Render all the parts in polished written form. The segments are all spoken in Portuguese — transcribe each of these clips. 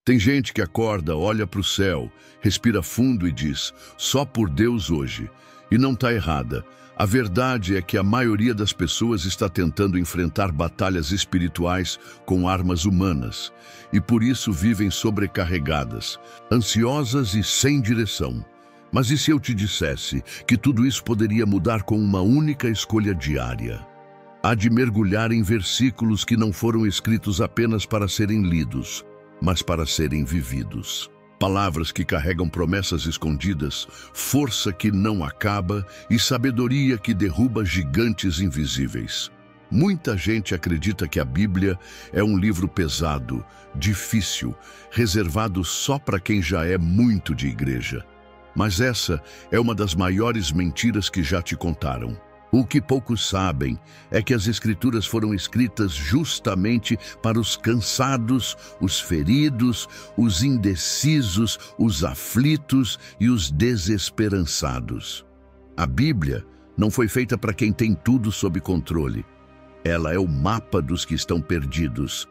Tem gente que acorda, olha para o céu, respira fundo e diz: só por Deus hoje. E não está errada. A verdade é que a maioria das pessoas está tentando enfrentar batalhas espirituais com armas humanas, e por isso vivem sobrecarregadas, ansiosas e sem direção. Mas e se eu te dissesse que tudo isso poderia mudar com uma única escolha diária? Há de mergulhar em versículos que não foram escritos apenas para serem lidos, mas para serem vividos. Palavras que carregam promessas escondidas, força que não acaba e sabedoria que derruba gigantes invisíveis. Muita gente acredita que a Bíblia é um livro pesado, difícil, reservado só para quem já é muito de igreja. Mas essa é uma das maiores mentiras que já te contaram. O que poucos sabem é que as Escrituras foram escritas justamente para os cansados, os feridos, os indecisos, os aflitos e os desesperançados. A Bíblia não foi feita para quem tem tudo sob controle. Ela é o mapa dos que estão perdidos,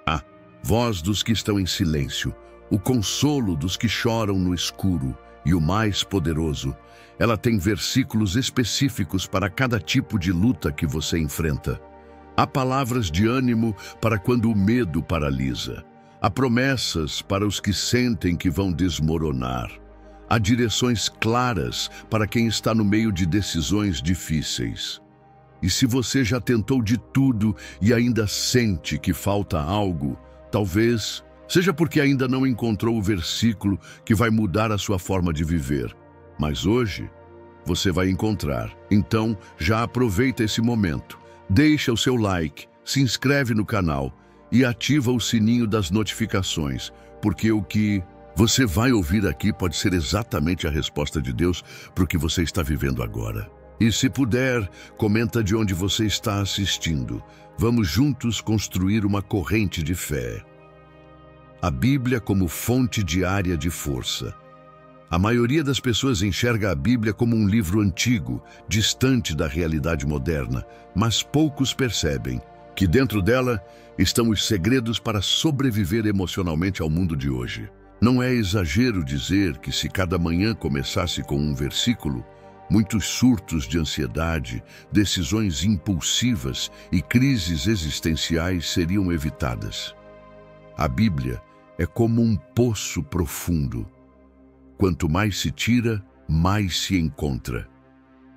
a voz dos que estão em silêncio, o consolo dos que choram no escuro e o mais poderoso. Ela tem versículos específicos para cada tipo de luta que você enfrenta. Há palavras de ânimo para quando o medo paralisa. Há promessas para os que sentem que vão desmoronar. Há direções claras para quem está no meio de decisões difíceis. E se você já tentou de tudo e ainda sente que falta algo, talvez seja porque ainda não encontrou o versículo que vai mudar a sua forma de viver. Mas hoje, você vai encontrar. Então, já aproveita esse momento. Deixa o seu like, se inscreve no canal e ativa o sininho das notificações, porque o que você vai ouvir aqui pode ser exatamente a resposta de Deus para o que você está vivendo agora. E se puder, comenta de onde você está assistindo. Vamos juntos construir uma corrente de fé. A Bíblia como fonte diária de força. A maioria das pessoas enxerga a Bíblia como um livro antigo, distante da realidade moderna, mas poucos percebem que dentro dela estão os segredos para sobreviver emocionalmente ao mundo de hoje. Não é exagero dizer que se cada manhã começasse com um versículo, muitos surtos de ansiedade, decisões impulsivas e crises existenciais seriam evitadas. A Bíblia é como um poço profundo. Quanto mais se tira, mais se encontra.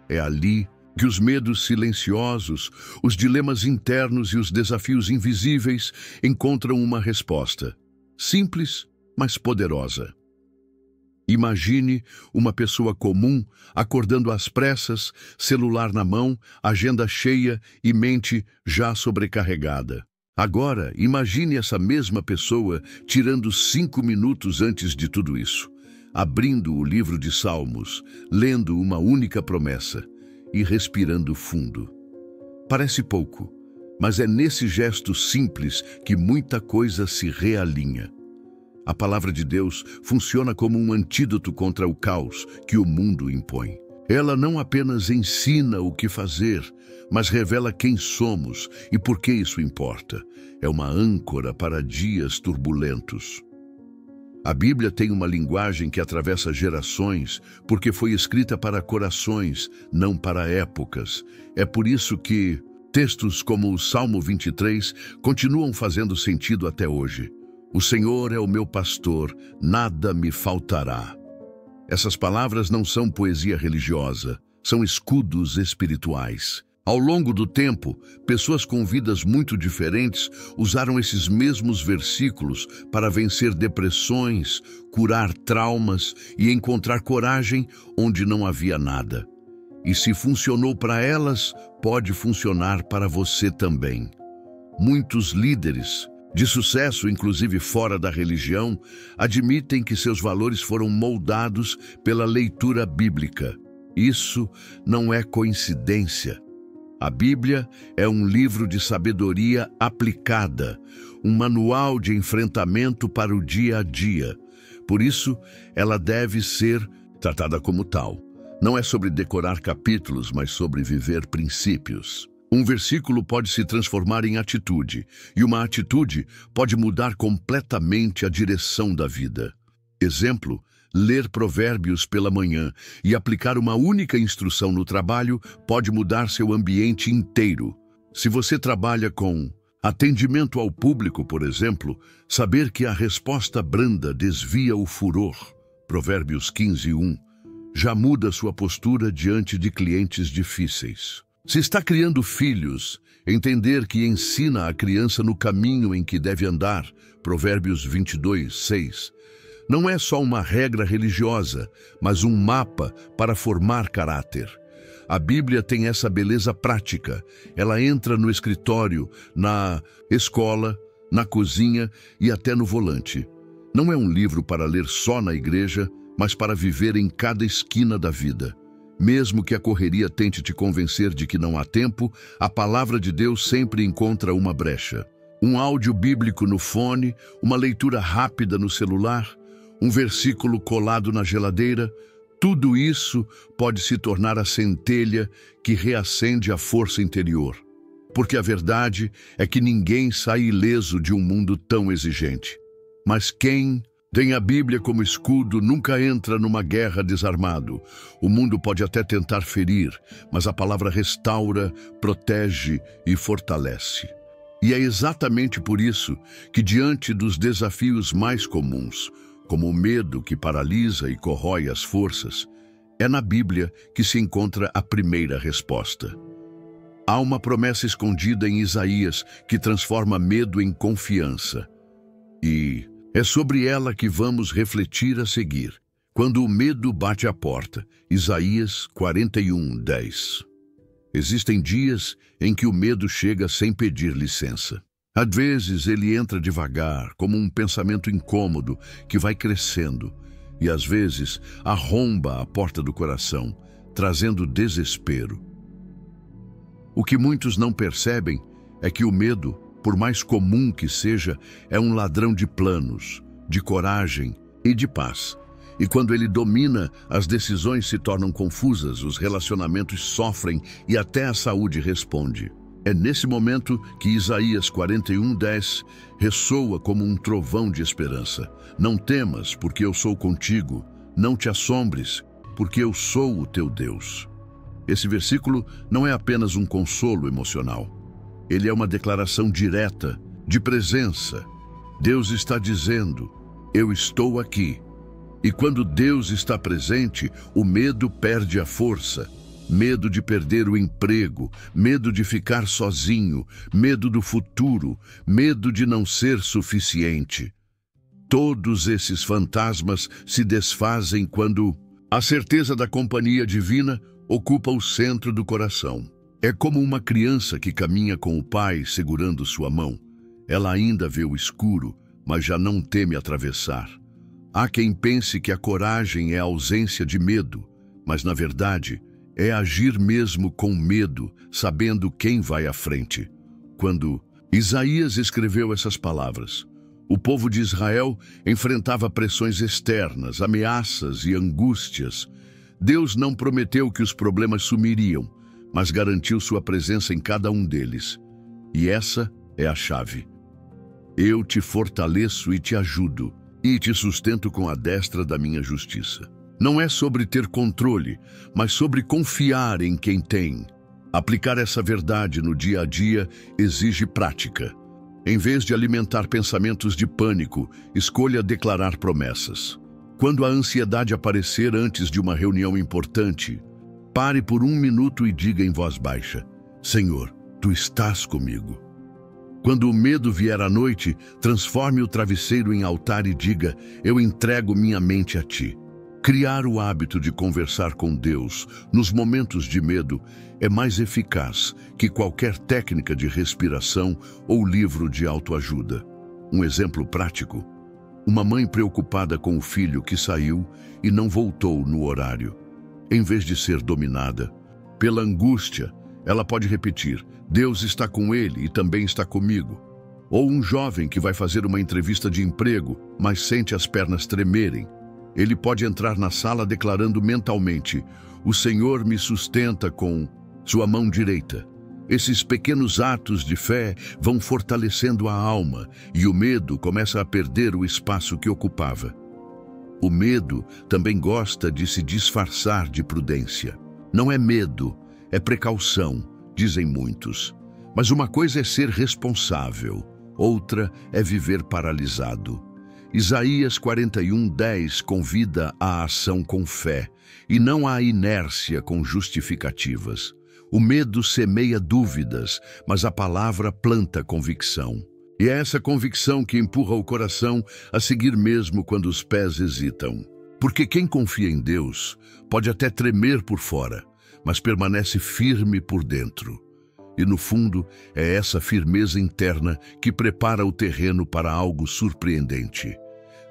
É ali que os medos silenciosos, os dilemas internos e os desafios invisíveis encontram uma resposta. Simples, mas poderosa. Imagine uma pessoa comum acordando às pressas, celular na mão, agenda cheia e mente já sobrecarregada. Agora, imagine essa mesma pessoa tirando 5 minutos antes de tudo isso, abrindo o livro de Salmos, lendo uma única promessa e respirando fundo. Parece pouco, mas é nesse gesto simples que muita coisa se realinha. A palavra de Deus funciona como um antídoto contra o caos que o mundo impõe. Ela não apenas ensina o que fazer, mas revela quem somos e por que isso importa. É uma âncora para dias turbulentos. A Bíblia tem uma linguagem que atravessa gerações, porque foi escrita para corações, não para épocas. É por isso que textos como o Salmo 23 continuam fazendo sentido até hoje. O Senhor é o meu pastor, nada me faltará. Essas palavras não são poesia religiosa, são escudos espirituais. Ao longo do tempo, pessoas com vidas muito diferentes usaram esses mesmos versículos para vencer depressões, curar traumas e encontrar coragem onde não havia nada. E se funcionou para elas, pode funcionar para você também. Muitos líderes de sucesso, inclusive fora da religião, admitem que seus valores foram moldados pela leitura bíblica. Isso não é coincidência. A Bíblia é um livro de sabedoria aplicada, um manual de enfrentamento para o dia a dia. Por isso, ela deve ser tratada como tal. Não é sobre decorar capítulos, mas sobre viver princípios. Um versículo pode se transformar em atitude, e uma atitude pode mudar completamente a direção da vida. Exemplo, ler Provérbios pela manhã e aplicar uma única instrução no trabalho pode mudar seu ambiente inteiro. Se você trabalha com atendimento ao público, por exemplo, saber que a resposta branda desvia o furor, Provérbios 15:1, já muda sua postura diante de clientes difíceis. Se está criando filhos, entender que ensina a criança no caminho em que deve andar, Provérbios 22:6, não é só uma regra religiosa, mas um mapa para formar caráter. A Bíblia tem essa beleza prática. Ela entra no escritório, na escola, na cozinha e até no volante. Não é um livro para ler só na igreja, mas para viver em cada esquina da vida. Mesmo que a correria tente te convencer de que não há tempo, a palavra de Deus sempre encontra uma brecha. Um áudio bíblico no fone, uma leitura rápida no celular, um versículo colado na geladeira, tudo isso pode se tornar a centelha que reacende a força interior. Porque a verdade é que ninguém sai ileso de um mundo tão exigente. Mas quem tem a Bíblia como escudo nunca entra numa guerra desarmado. O mundo pode até tentar ferir, mas a palavra restaura, protege e fortalece. E é exatamente por isso que, diante dos desafios mais comuns, como o medo que paralisa e corrói as forças, é na Bíblia que se encontra a primeira resposta. Há uma promessa escondida em Isaías que transforma medo em confiança. E é sobre ela que vamos refletir a seguir. Quando o medo bate à porta, Isaías 41:10. Existem dias em que o medo chega sem pedir licença. Às vezes ele entra devagar, como um pensamento incômodo que vai crescendo, e às vezes arromba a porta do coração, trazendo desespero. O que muitos não percebem é que o medo, por mais comum que seja, é um ladrão de planos, de coragem e de paz. E quando ele domina, as decisões se tornam confusas, os relacionamentos sofrem e até a saúde responde. É nesse momento que Isaías 41:10 ressoa como um trovão de esperança. Não temas, porque eu sou contigo. Não te assombres, porque eu sou o teu Deus. Esse versículo não é apenas um consolo emocional. Ele é uma declaração direta, de presença. Deus está dizendo, eu estou aqui. E quando Deus está presente, o medo perde a força. Medo de perder o emprego, medo de ficar sozinho, medo do futuro, medo de não ser suficiente. Todos esses fantasmas se desfazem quando a certeza da companhia divina ocupa o centro do coração. É como uma criança que caminha com o pai segurando sua mão. Ela ainda vê o escuro, mas já não teme atravessar. Há quem pense que a coragem é a ausência de medo, mas na verdade é agir mesmo com medo, sabendo quem vai à frente. Quando Isaías escreveu essas palavras, o povo de Israel enfrentava pressões externas, ameaças e angústias. Deus não prometeu que os problemas sumiriam, mas garantiu sua presença em cada um deles. E essa é a chave. Eu te fortaleço e te ajudo, e te sustento com a destra da minha justiça. Não é sobre ter controle, mas sobre confiar em quem tem. Aplicar essa verdade no dia a dia exige prática. Em vez de alimentar pensamentos de pânico, escolha declarar promessas. Quando a ansiedade aparecer antes de uma reunião importante, pare por 1 minuto e diga em voz baixa, Senhor, Tu estás comigo. Quando o medo vier à noite, transforme o travesseiro em altar e diga, eu entrego minha mente a Ti. Criar o hábito de conversar com Deus nos momentos de medo é mais eficaz que qualquer técnica de respiração ou livro de autoajuda. Um exemplo prático. Uma mãe preocupada com o filho que saiu e não voltou no horário. Em vez de ser dominada pela angústia, ela pode repetir, Deus está com ele e também está comigo. Ou um jovem que vai fazer uma entrevista de emprego, mas sente as pernas tremerem. Ele pode entrar na sala declarando mentalmente, o Senhor me sustenta com sua mão direita. Esses pequenos atos de fé vão fortalecendo a alma e o medo começa a perder o espaço que ocupava. O medo também gosta de se disfarçar de prudência. Não é medo, é precaução, dizem muitos. Mas uma coisa é ser responsável, outra é viver paralisado. Isaías 41:10 convida à ação com fé e não à inércia com justificativas. O medo semeia dúvidas, mas a palavra planta convicção. E é essa convicção que empurra o coração a seguir mesmo quando os pés hesitam. Porque quem confia em Deus pode até tremer por fora, mas permanece firme por dentro. E no fundo, é essa firmeza interna que prepara o terreno para algo surpreendente.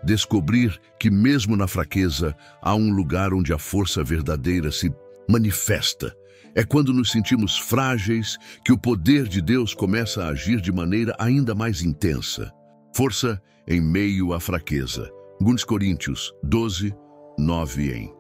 Descobrir que mesmo na fraqueza há um lugar onde a força verdadeira se manifesta. É quando nos sentimos frágeis que o poder de Deus começa a agir de maneira ainda mais intensa. Força em meio à fraqueza. 2 Coríntios 12:9.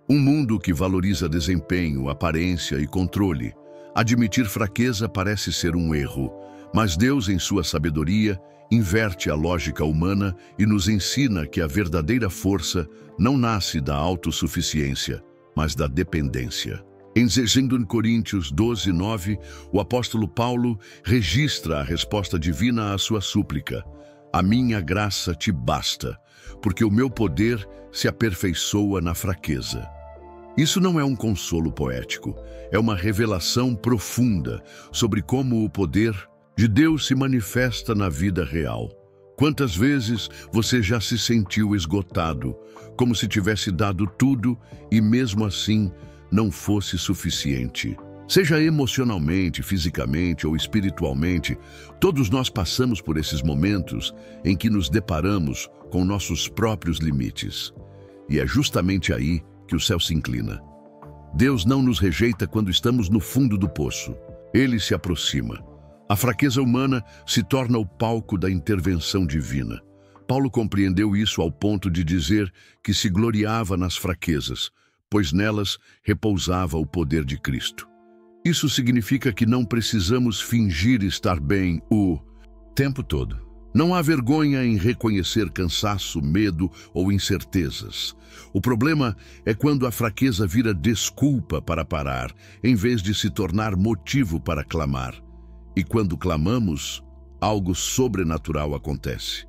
Um mundo que valoriza desempenho, aparência e controle. Admitir fraqueza parece ser um erro, mas Deus, em sua sabedoria, inverte a lógica humana e nos ensina que a verdadeira força não nasce da autossuficiência, mas da dependência. Em 2 Coríntios 12:9, o apóstolo Paulo registra a resposta divina à sua súplica. A minha graça te basta, porque o meu poder se aperfeiçoa na fraqueza. Isso não é um consolo poético, é uma revelação profunda sobre como o poder de Deus se manifesta na vida real. Quantas vezes você já se sentiu esgotado, como se tivesse dado tudo e mesmo assim não fosse suficiente? Seja emocionalmente, fisicamente ou espiritualmente, todos nós passamos por esses momentos em que nos deparamos com nossos próprios limites. E é justamente aí que o céu se inclina. Deus não nos rejeita quando estamos no fundo do poço. Ele se aproxima. A fraqueza humana se torna o palco da intervenção divina. Paulo compreendeu isso ao ponto de dizer que se gloriava nas fraquezas, pois nelas repousava o poder de Cristo. Isso significa que não precisamos fingir estar bem o tempo todo. Não há vergonha em reconhecer cansaço, medo ou incertezas. O problema é quando a fraqueza vira desculpa para parar, em vez de se tornar motivo para clamar. E quando clamamos, algo sobrenatural acontece.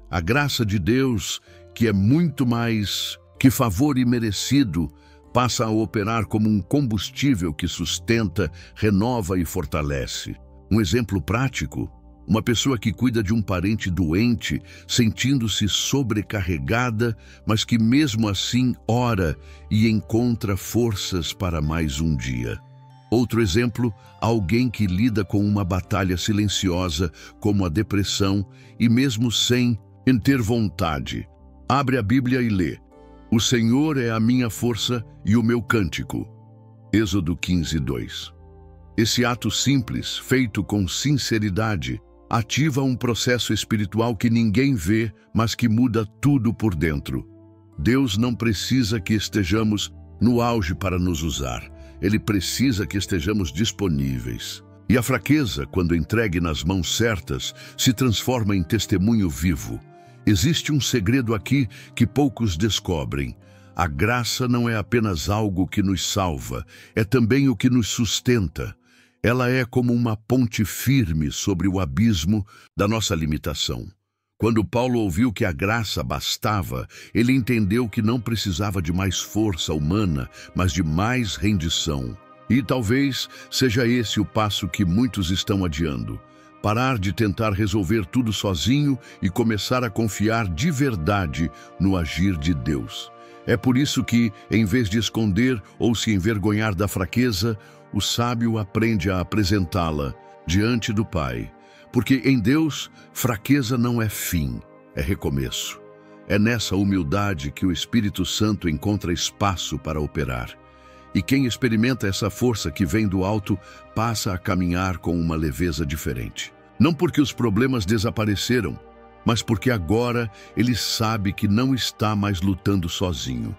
A graça de Deus, que é muito mais que favor imerecido, passa a operar como um combustível que sustenta, renova e fortalece. Um exemplo prático: uma pessoa que cuida de um parente doente, sentindo-se sobrecarregada, mas que mesmo assim ora e encontra forças para mais um dia. Outro exemplo: alguém que lida com uma batalha silenciosa, como a depressão, e mesmo sem ter vontade, abre a Bíblia e lê: O Senhor é a minha força e o meu cântico. Êxodo 15:2. Esse ato simples, feito com sinceridade, ativa um processo espiritual que ninguém vê, mas que muda tudo por dentro. Deus não precisa que estejamos no auge para nos usar. Ele precisa que estejamos disponíveis. E a fraqueza, quando entregue nas mãos certas, se transforma em testemunho vivo. Existe um segredo aqui que poucos descobrem. A graça não é apenas algo que nos salva, é também o que nos sustenta. Ela é como uma ponte firme sobre o abismo da nossa limitação. Quando Paulo ouviu que a graça bastava, ele entendeu que não precisava de mais força humana, mas de mais rendição. E talvez seja esse o passo que muitos estão adiando. Parar de tentar resolver tudo sozinho e começar a confiar de verdade no agir de Deus. É por isso que, em vez de esconder ou se envergonhar da fraqueza, o sábio aprende a apresentá-la diante do Pai. Porque em Deus, fraqueza não é fim, é recomeço. É nessa humildade que o Espírito Santo encontra espaço para operar. E quem experimenta essa força que vem do alto passa a caminhar com uma leveza diferente. Não porque os problemas desapareceram, mas porque agora ele sabe que não está mais lutando sozinho.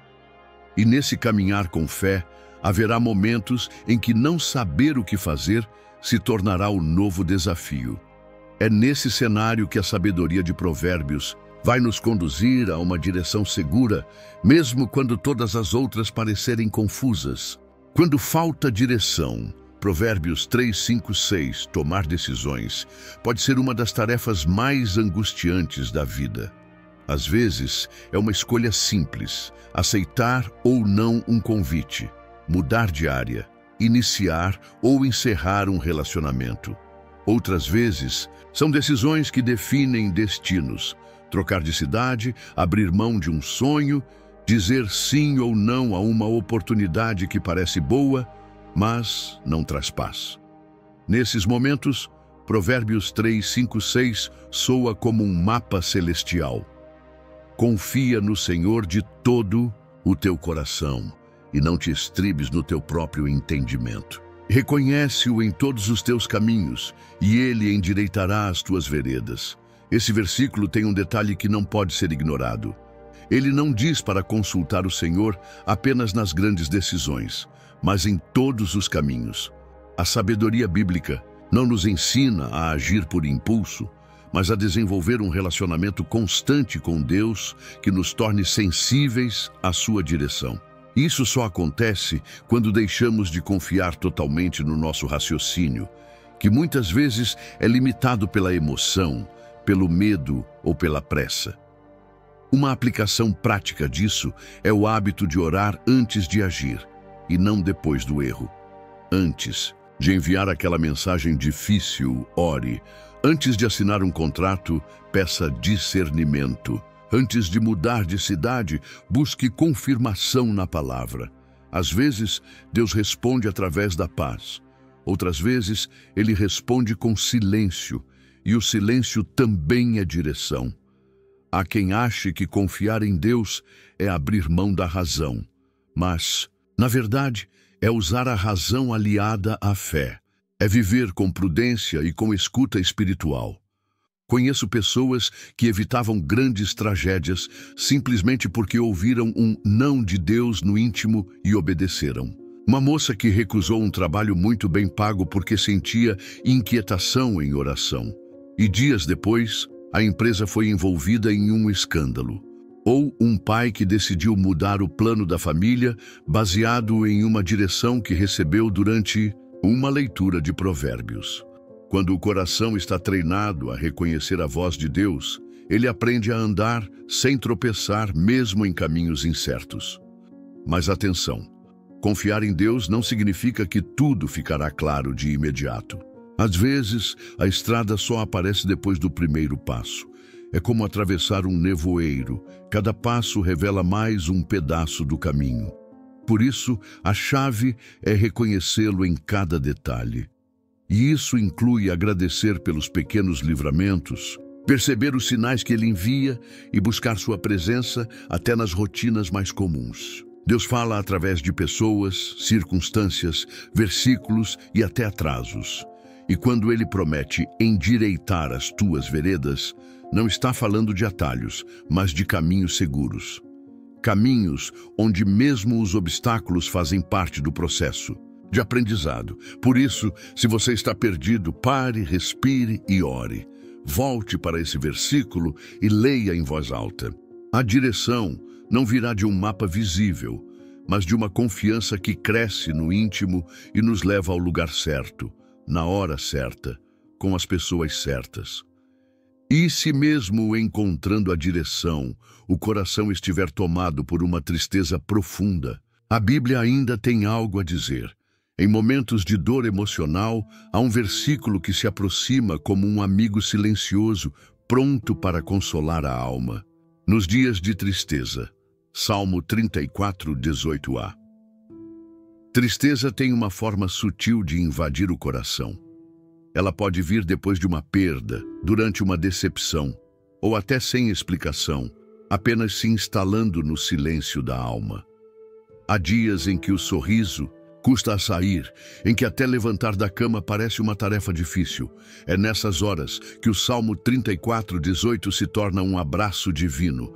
E nesse caminhar com fé, haverá momentos em que não saber o que fazer se tornará o novo desafio. É nesse cenário que a sabedoria de Provérbios vai nos conduzir a uma direção segura, mesmo quando todas as outras parecerem confusas. Quando falta direção, Provérbios 3, 5, 6, tomar decisões, pode ser uma das tarefas mais angustiantes da vida. Às vezes, é uma escolha simples, aceitar ou não um convite, mudar de área, iniciar ou encerrar um relacionamento. Outras vezes, são decisões que definem destinos, trocar de cidade, abrir mão de um sonho, dizer sim ou não a uma oportunidade que parece boa, mas não traz paz. Nesses momentos, Provérbios 3, 5, 6 soa como um mapa celestial. Confia no Senhor de todo o teu coração e não te estribes no teu próprio entendimento. Reconhece-o em todos os teus caminhos e ele endireitará as tuas veredas. Esse versículo tem um detalhe que não pode ser ignorado. Ele não diz para consultar o Senhor apenas nas grandes decisões, mas em todos os caminhos. A sabedoria bíblica não nos ensina a agir por impulso, mas a desenvolver um relacionamento constante com Deus que nos torne sensíveis à sua direção. Isso só acontece quando deixamos de confiar totalmente no nosso raciocínio, que muitas vezes é limitado pela emoção, pelo medo ou pela pressa. Uma aplicação prática disso é o hábito de orar antes de agir, e não depois do erro. Antes de enviar aquela mensagem difícil, ore. Antes de assinar um contrato, peça discernimento. Antes de mudar de cidade, busque confirmação na palavra. Às vezes, Deus responde através da paz. Outras vezes, Ele responde com silêncio, e o silêncio também é direção. Há quem ache que confiar em Deus é abrir mão da razão, mas, na verdade, é usar a razão aliada à fé. É viver com prudência e com escuta espiritual. Conheço pessoas que evitavam grandes tragédias simplesmente porque ouviram um não de Deus no íntimo e obedeceram. Uma moça que recusou um trabalho muito bem pago porque sentia inquietação em oração. E dias depois, a empresa foi envolvida em um escândalo. Ou um pai que decidiu mudar o plano da família baseado em uma direção que recebeu durante uma leitura de Provérbios. Quando o coração está treinado a reconhecer a voz de Deus, ele aprende a andar sem tropeçar mesmo em caminhos incertos. Mas atenção, confiar em Deus não significa que tudo ficará claro de imediato. Às vezes, a estrada só aparece depois do primeiro passo. É como atravessar um nevoeiro. Cada passo revela mais um pedaço do caminho. Por isso, a chave é reconhecê-lo em cada detalhe. E isso inclui agradecer pelos pequenos livramentos, perceber os sinais que Ele envia e buscar sua presença até nas rotinas mais comuns. Deus fala através de pessoas, circunstâncias, versículos e até atrasos. E quando Ele promete endireitar as tuas veredas, não está falando de atalhos, mas de caminhos seguros. Caminhos onde mesmo os obstáculos fazem parte do processo de aprendizado. Por isso, se você está perdido, pare, respire e ore. Volte para esse versículo e leia em voz alta. A direção não virá de um mapa visível, mas de uma confiança que cresce no íntimo e nos leva ao lugar certo, na hora certa, com as pessoas certas. E se mesmo encontrando a direção, o coração estiver tomado por uma tristeza profunda, a Bíblia ainda tem algo a dizer. Em momentos de dor emocional, há um versículo que se aproxima como um amigo silencioso, pronto para consolar a alma. Nos dias de tristeza, Salmo 34, 18a. Tristeza tem uma forma sutil de invadir o coração. Ela pode vir depois de uma perda, durante uma decepção, ou até sem explicação, apenas se instalando no silêncio da alma. Há dias em que o sorriso custa a sair, em que até levantar da cama parece uma tarefa difícil. É nessas horas que o Salmo 34, 18 se torna um abraço divino.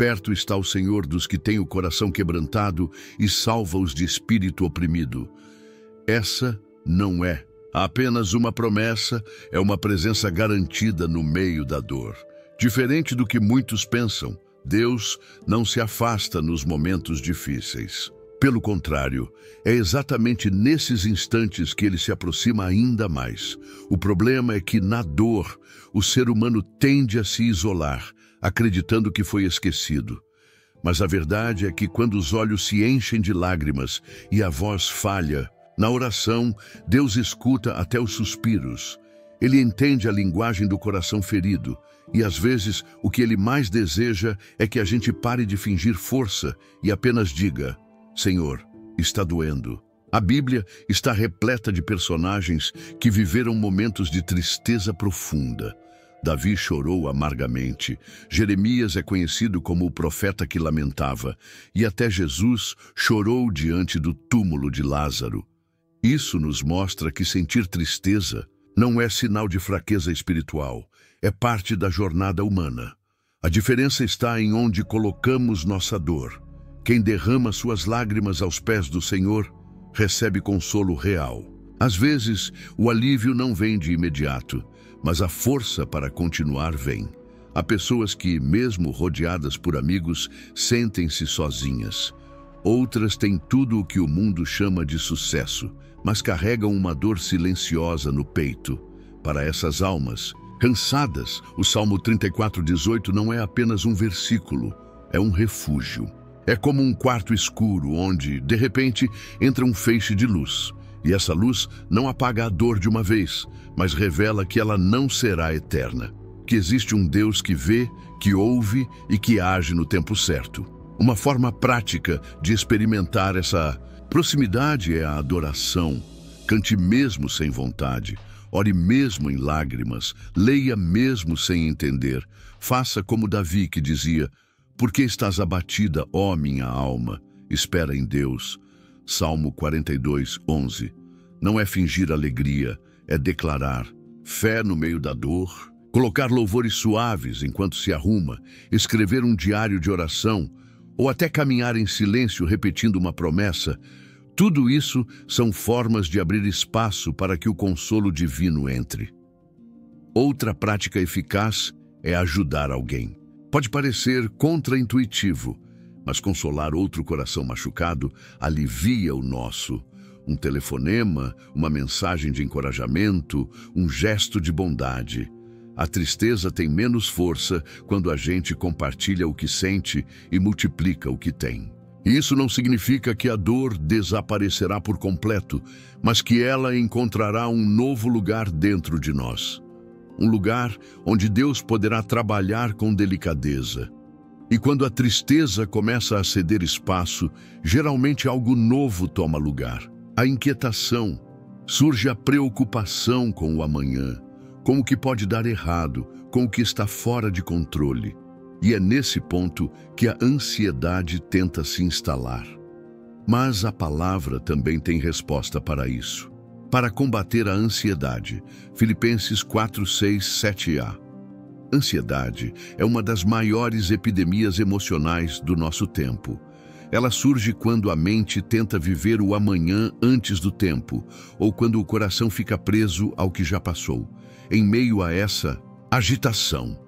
Perto está o Senhor dos que têm o coração quebrantado e salva-os de espírito oprimido. Essa não é apenas uma promessa, é uma presença garantida no meio da dor. Diferente do que muitos pensam, Deus não se afasta nos momentos difíceis. Pelo contrário, é exatamente nesses instantes que ele se aproxima ainda mais. O problema é que, na dor, o ser humano tende a se isolar, acreditando que foi esquecido. Mas a verdade é que quando os olhos se enchem de lágrimas e a voz falha, na oração, Deus escuta até os suspiros. Ele entende a linguagem do coração ferido e, às vezes, o que ele mais deseja é que a gente pare de fingir força e apenas diga: Senhor, está doendo. A Bíblia está repleta de personagens que viveram momentos de tristeza profunda. Davi chorou amargamente, Jeremias é conhecido como o profeta que lamentava, e até Jesus chorou diante do túmulo de Lázaro. Isso nos mostra que sentir tristeza não é sinal de fraqueza espiritual, é parte da jornada humana. A diferença está em onde colocamos nossa dor. Quem derrama suas lágrimas aos pés do Senhor recebe consolo real. Às vezes, o alívio não vem de imediato, mas a força para continuar vem. Há pessoas que, mesmo rodeadas por amigos, sentem-se sozinhas. Outras têm tudo o que o mundo chama de sucesso, mas carregam uma dor silenciosa no peito. Para essas almas cansadas, o Salmo 34:18 não é apenas um versículo, é um refúgio. É como um quarto escuro onde, de repente, entra um feixe de luz. E essa luz não apaga a dor de uma vez, mas revela que ela não será eterna. Que existe um Deus que vê, que ouve e que age no tempo certo. Uma forma prática de experimentar essa proximidade é a adoração. Cante mesmo sem vontade, ore mesmo em lágrimas, leia mesmo sem entender. Faça como Davi, que dizia: Por que estás abatida, ó minha alma? Espera em Deus. Salmo 42:11. Não é fingir alegria, é declarar fé no meio da dor, colocar louvores suaves enquanto se arruma, escrever um diário de oração, ou até caminhar em silêncio repetindo uma promessa. Tudo isso são formas de abrir espaço para que o consolo divino entre. Outra prática eficaz é ajudar alguém. Pode parecer contraintuitivo, mas consolar outro coração machucado alivia o nosso. Um telefonema, uma mensagem de encorajamento, um gesto de bondade. A tristeza tem menos força quando a gente compartilha o que sente e multiplica o que tem. E isso não significa que a dor desaparecerá por completo, mas que ela encontrará um novo lugar dentro de nós. Um lugar onde Deus poderá trabalhar com delicadeza. E quando a tristeza começa a ceder espaço, geralmente algo novo toma lugar. A inquietação, surge a preocupação com o amanhã, com o que pode dar errado, com o que está fora de controle. E é nesse ponto que a ansiedade tenta se instalar. Mas a palavra também tem resposta para isso. Para combater a ansiedade, Filipenses 4:6-7a. Ansiedade é uma das maiores epidemias emocionais do nosso tempo. Ela surge quando a mente tenta viver o amanhã antes do tempo, ou quando o coração fica preso ao que já passou. Em meio a essa agitação,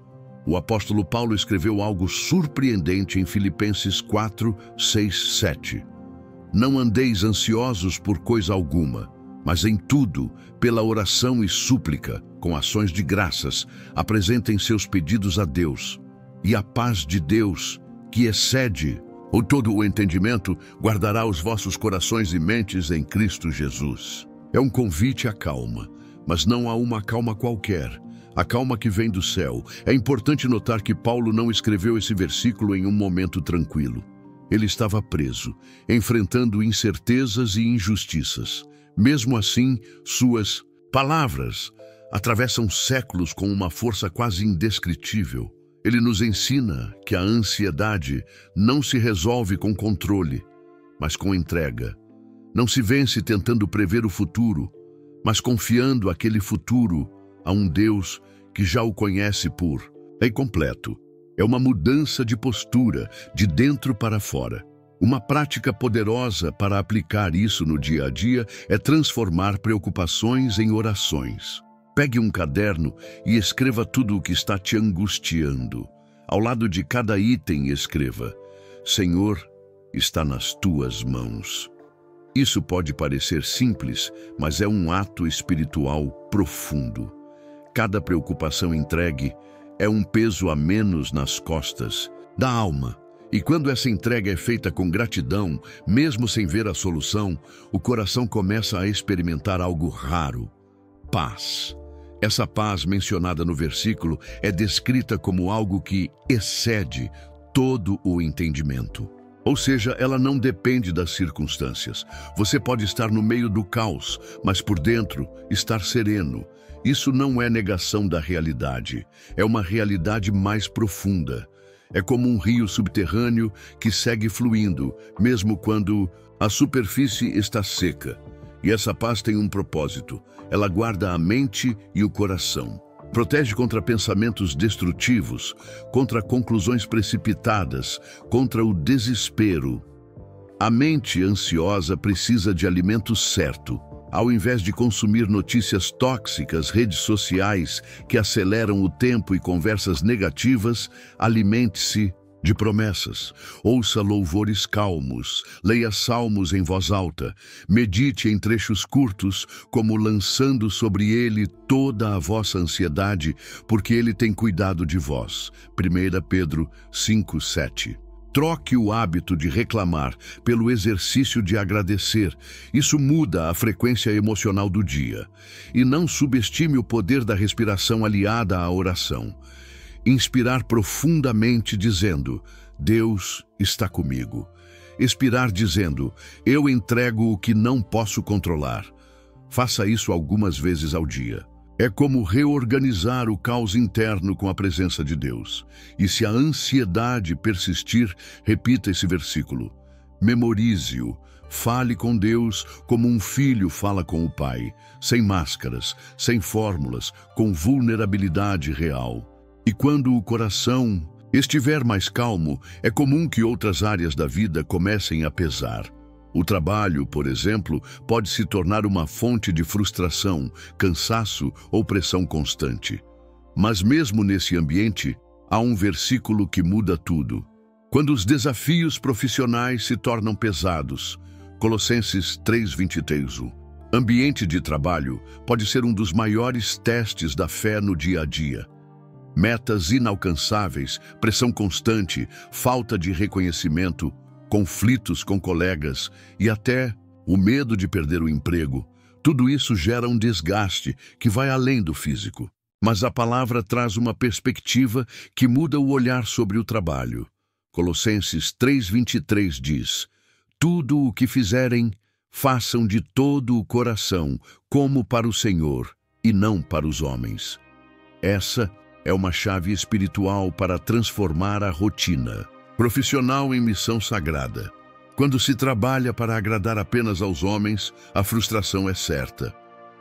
o apóstolo Paulo escreveu algo surpreendente em Filipenses 4:6-7. Não andeis ansiosos por coisa alguma, mas em tudo, pela oração e súplica, com ações de graças, apresentem seus pedidos a Deus. E a paz de Deus, que excede todo o entendimento, guardará os vossos corações e mentes em Cristo Jesus. É um convite à calma, mas não a uma calma qualquer. A calma que vem do céu. É importante notar que Paulo não escreveu esse versículo em um momento tranquilo. Ele estava preso, enfrentando incertezas e injustiças. Mesmo assim, suas palavras atravessam séculos com uma força quase indescritível. Ele nos ensina que a ansiedade não se resolve com controle, mas com entrega. Não se vence tentando prever o futuro, mas confiando aquele futuro a um Deus que já o conhece por completo. É uma mudança de postura, de dentro para fora. Uma prática poderosa para aplicar isso no dia a dia é transformar preocupações em orações. Pegue um caderno e escreva tudo o que está te angustiando. Ao lado de cada item, escreva: Senhor, está nas tuas mãos. Isso pode parecer simples, mas é um ato espiritual profundo. Cada preocupação entregue é um peso a menos nas costas da alma. E quando essa entrega é feita com gratidão, mesmo sem ver a solução, o coração começa a experimentar algo raro: paz. Essa paz mencionada no versículo é descrita como algo que excede todo o entendimento. Ou seja, ela não depende das circunstâncias. Você pode estar no meio do caos, mas por dentro estar sereno. Isso não é negação da realidade, é uma realidade mais profunda. É como um rio subterrâneo que segue fluindo, mesmo quando a superfície está seca. E essa paz tem um propósito: ela guarda a mente e o coração. Protege contra pensamentos destrutivos, contra conclusões precipitadas, contra o desespero. A mente ansiosa precisa de alimento certo. Ao invés de consumir notícias tóxicas, redes sociais que aceleram o tempo e conversas negativas, alimente-se de promessas. Ouça louvores calmos, leia salmos em voz alta, medite em trechos curtos, como lançando sobre ele toda a vossa ansiedade, porque ele tem cuidado de vós. 1 Pedro 5:7. Troque o hábito de reclamar pelo exercício de agradecer. Isso muda a frequência emocional do dia. E não subestime o poder da respiração aliada à oração. Inspirar profundamente dizendo: Deus está comigo. Expirar dizendo: eu entrego o que não posso controlar. Faça isso algumas vezes ao dia. É como reorganizar o caos interno com a presença de Deus. E se a ansiedade persistir, repita esse versículo. Memorize-o. Fale com Deus como um filho fala com o pai, sem máscaras, sem fórmulas, com vulnerabilidade real. E quando o coração estiver mais calmo, é comum que outras áreas da vida comecem a pesar. O trabalho, por exemplo, pode se tornar uma fonte de frustração, cansaço ou pressão constante. Mas mesmo nesse ambiente, há um versículo que muda tudo. Quando os desafios profissionais se tornam pesados, Colossenses 3:23. Ambiente de trabalho pode ser um dos maiores testes da fé no dia a dia. Metas inalcançáveis, pressão constante, falta de reconhecimento, conflitos com colegas e até o medo de perder o emprego. Tudo isso gera um desgaste que vai além do físico. Mas a palavra traz uma perspectiva que muda o olhar sobre o trabalho. Colossenses 3:23 diz: tudo o que fizerem, façam de todo o coração, como para o Senhor e não para os homens. Essa é uma chave espiritual para transformar a rotina. Profissional em missão sagrada. Quando se trabalha para agradar apenas aos homens, a frustração é certa.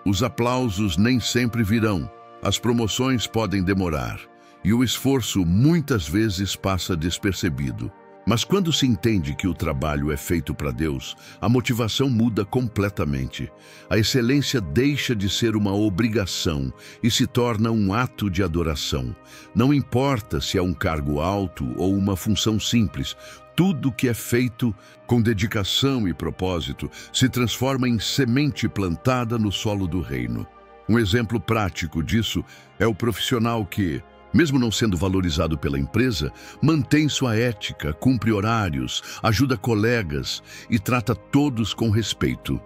Os aplausos nem sempre virão, as promoções podem demorar, e o esforço muitas vezes passa despercebido. Mas quando se entende que o trabalho é feito para Deus, a motivação muda completamente. A excelência deixa de ser uma obrigação e se torna um ato de adoração. Não importa se é um cargo alto ou uma função simples, tudo que é feito com dedicação e propósito se transforma em semente plantada no solo do reino. Um exemplo prático disso é o profissional que, mesmo não sendo valorizado pela empresa, mantém sua ética, cumpre horários, ajuda colegas e trata todos com respeito.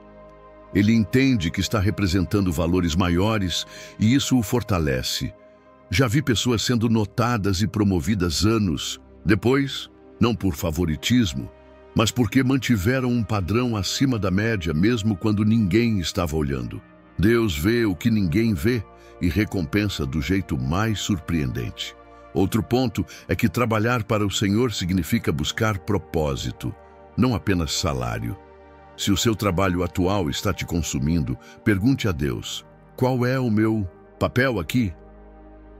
Ele entende que está representando valores maiores e isso o fortalece. Já vi pessoas sendo notadas e promovidas anos depois, não por favoritismo, mas porque mantiveram um padrão acima da média mesmo quando ninguém estava olhando. Deus vê o que ninguém vê e recompensa do jeito mais surpreendente. Outro ponto é que trabalhar para o Senhor significa buscar propósito, não apenas salário. Se o seu trabalho atual está te consumindo, pergunte a Deus: qual é o meu papel aqui?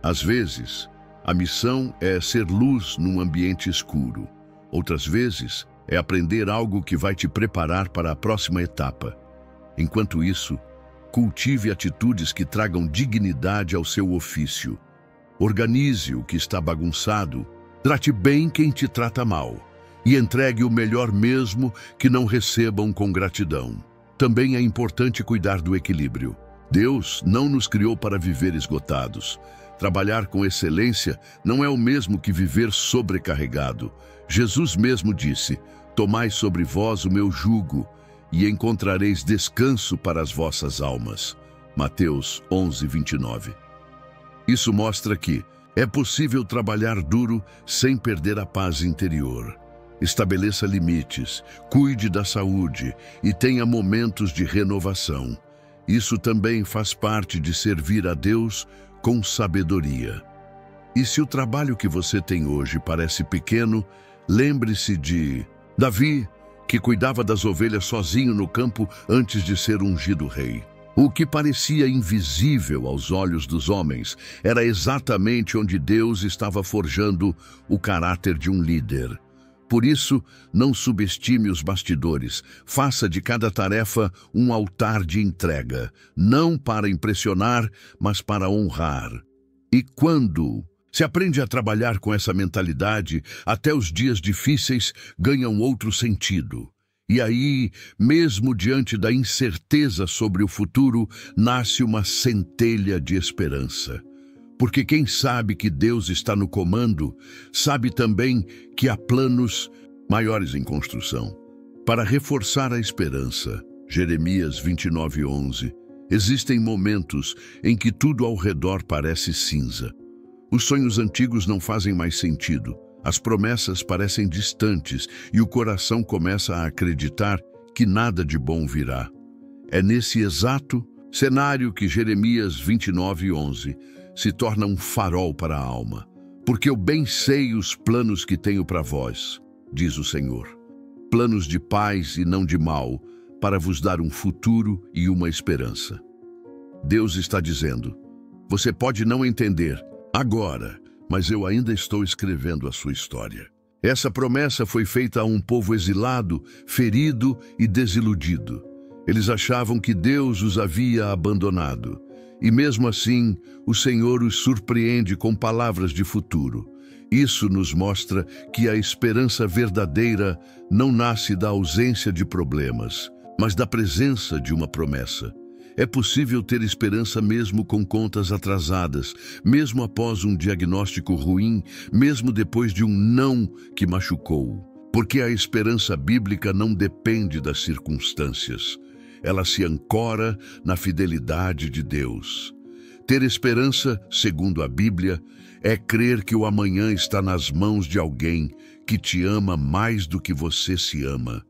Às vezes, A missão é ser luz num ambiente escuro. Outras vezes, é aprender algo que vai te preparar para a próxima etapa. Enquanto isso, cultive atitudes que tragam dignidade ao seu ofício. Organize o que está bagunçado, trate bem quem te trata mal e entregue o melhor mesmo que não recebam com gratidão. Também é importante cuidar do equilíbrio. Deus não nos criou para viver esgotados. Trabalhar com excelência não é o mesmo que viver sobrecarregado. Jesus mesmo disse: "Tomai sobre vós o meu jugo, e encontrareis descanso para as vossas almas." Mateus 11:29. Isso mostra que é possível trabalhar duro sem perder a paz interior. Estabeleça limites, cuide da saúde e tenha momentos de renovação. Isso também faz parte de servir a Deus com sabedoria. E se o trabalho que você tem hoje parece pequeno, lembre-se de Davi, que cuidava das ovelhas sozinho no campo antes de ser ungido rei. O que parecia invisível aos olhos dos homens era exatamente onde Deus estava forjando o caráter de um líder. Por isso, não subestime os bastidores. Faça de cada tarefa um altar de entrega, não para impressionar, mas para honrar. E quando se aprende a trabalhar com essa mentalidade, até os dias difíceis ganham outro sentido. E aí, mesmo diante da incerteza sobre o futuro, nasce uma centelha de esperança. Porque quem sabe que Deus está no comando, sabe também que há planos maiores em construção. Para reforçar a esperança, Jeremias 29:11, existem momentos em que tudo ao redor parece cinza. Os sonhos antigos não fazem mais sentido, as promessas parecem distantes e o coração começa a acreditar que nada de bom virá. É nesse exato cenário que Jeremias 29:11 se torna um farol para a alma. Porque eu bem sei os planos que tenho para vós, diz o Senhor. Planos de paz e não de mal, para vos dar um futuro e uma esperança. Deus está dizendo: você pode não entender agora, mas eu ainda estou escrevendo a sua história. Essa promessa foi feita a um povo exilado, ferido e desiludido. Eles achavam que Deus os havia abandonado. E mesmo assim, o Senhor os surpreende com palavras de futuro. Isso nos mostra que a esperança verdadeira não nasce da ausência de problemas, mas da presença de uma promessa. É possível ter esperança mesmo com contas atrasadas, mesmo após um diagnóstico ruim, mesmo depois de um não que machucou. Porque a esperança bíblica não depende das circunstâncias. Ela se ancora na fidelidade de Deus. Ter esperança, segundo a Bíblia, é crer que o amanhã está nas mãos de alguém que te ama mais do que você se ama.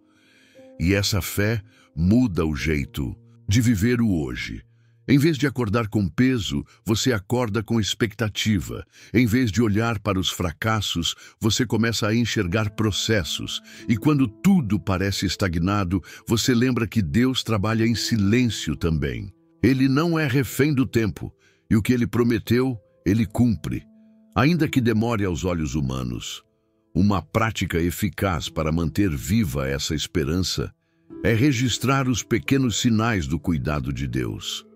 E essa fé muda o jeito de viver o hoje. Em vez de acordar com peso, você acorda com expectativa. Em vez de olhar para os fracassos, você começa a enxergar processos. E quando tudo parece estagnado, você lembra que Deus trabalha em silêncio também. Ele não é refém do tempo, e o que ele prometeu, ele cumpre. Ainda que demore aos olhos humanos. Uma prática eficaz para manter viva essa esperança é registrar os pequenos sinais do cuidado de Deus.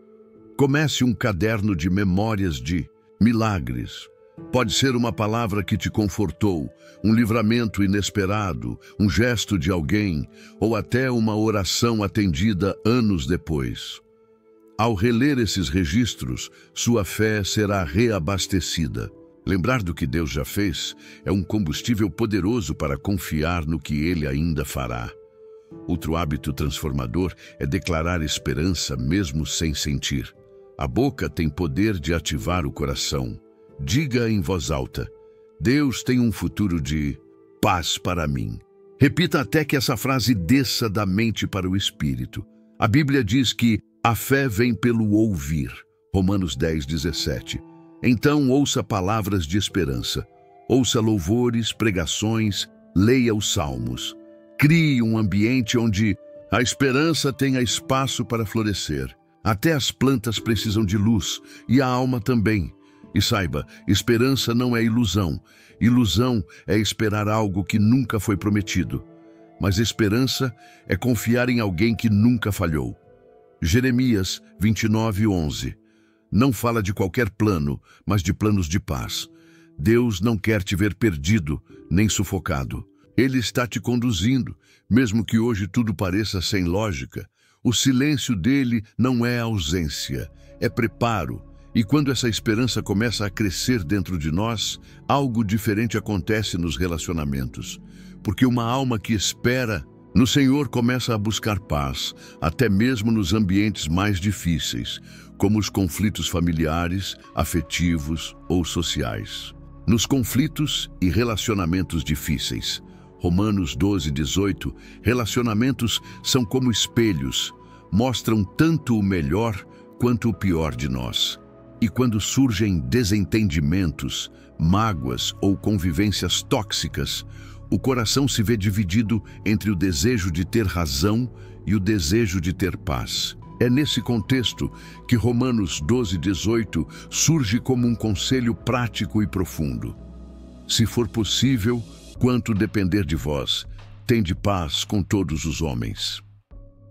Comece um caderno de memórias de milagres. Pode ser uma palavra que te confortou, um livramento inesperado, um gesto de alguém, ou até uma oração atendida anos depois. Ao reler esses registros, sua fé será reabastecida. Lembrar do que Deus já fez é um combustível poderoso para confiar no que Ele ainda fará. Outro hábito transformador é declarar esperança mesmo sem sentir. A boca tem poder de ativar o coração. Diga em voz alta: Deus tem um futuro de paz para mim. Repita até que essa frase desça da mente para o espírito. A Bíblia diz que a fé vem pelo ouvir. Romanos 10:17. Então ouça palavras de esperança. Ouça louvores, pregações, leia os salmos. Crie um ambiente onde a esperança tenha espaço para florescer. Até as plantas precisam de luz, e a alma também. E saiba, esperança não é ilusão. Ilusão é esperar algo que nunca foi prometido. Mas esperança é confiar em alguém que nunca falhou. Jeremias 29:11. Não fala de qualquer plano, mas de planos de paz. Deus não quer te ver perdido, nem sufocado. Ele está te conduzindo, mesmo que hoje tudo pareça sem lógica. O silêncio dele não é ausência, é preparo. E quando essa esperança começa a crescer dentro de nós, algo diferente acontece nos relacionamentos. Porque uma alma que espera no Senhor começa a buscar paz, até mesmo nos ambientes mais difíceis, como os conflitos familiares, afetivos ou sociais. Nos conflitos e relacionamentos difíceis. Romanos 12:18, relacionamentos são como espelhos, mostram tanto o melhor quanto o pior de nós. E quando surgem desentendimentos, mágoas ou convivências tóxicas, o coração se vê dividido entre o desejo de ter razão e o desejo de ter paz. É nesse contexto que Romanos 12:18 surge como um conselho prático e profundo. Se for possível, quanto depender de vós, tende paz com todos os homens.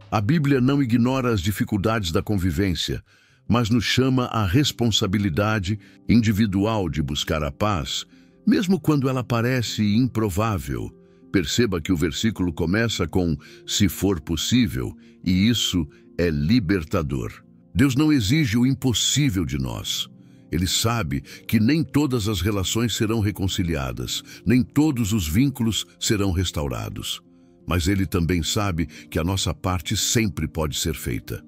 A Bíblia não ignora as dificuldades da convivência, mas nos chama à responsabilidade individual de buscar a paz, mesmo quando ela parece improvável. Perceba que o versículo começa com "se for possível", e isso é libertador. Deus não exige o impossível de nós. Ele sabe que nem todas as relações serão reconciliadas, nem todos os vínculos serão restaurados. Mas Ele também sabe que a nossa parte sempre pode ser feita.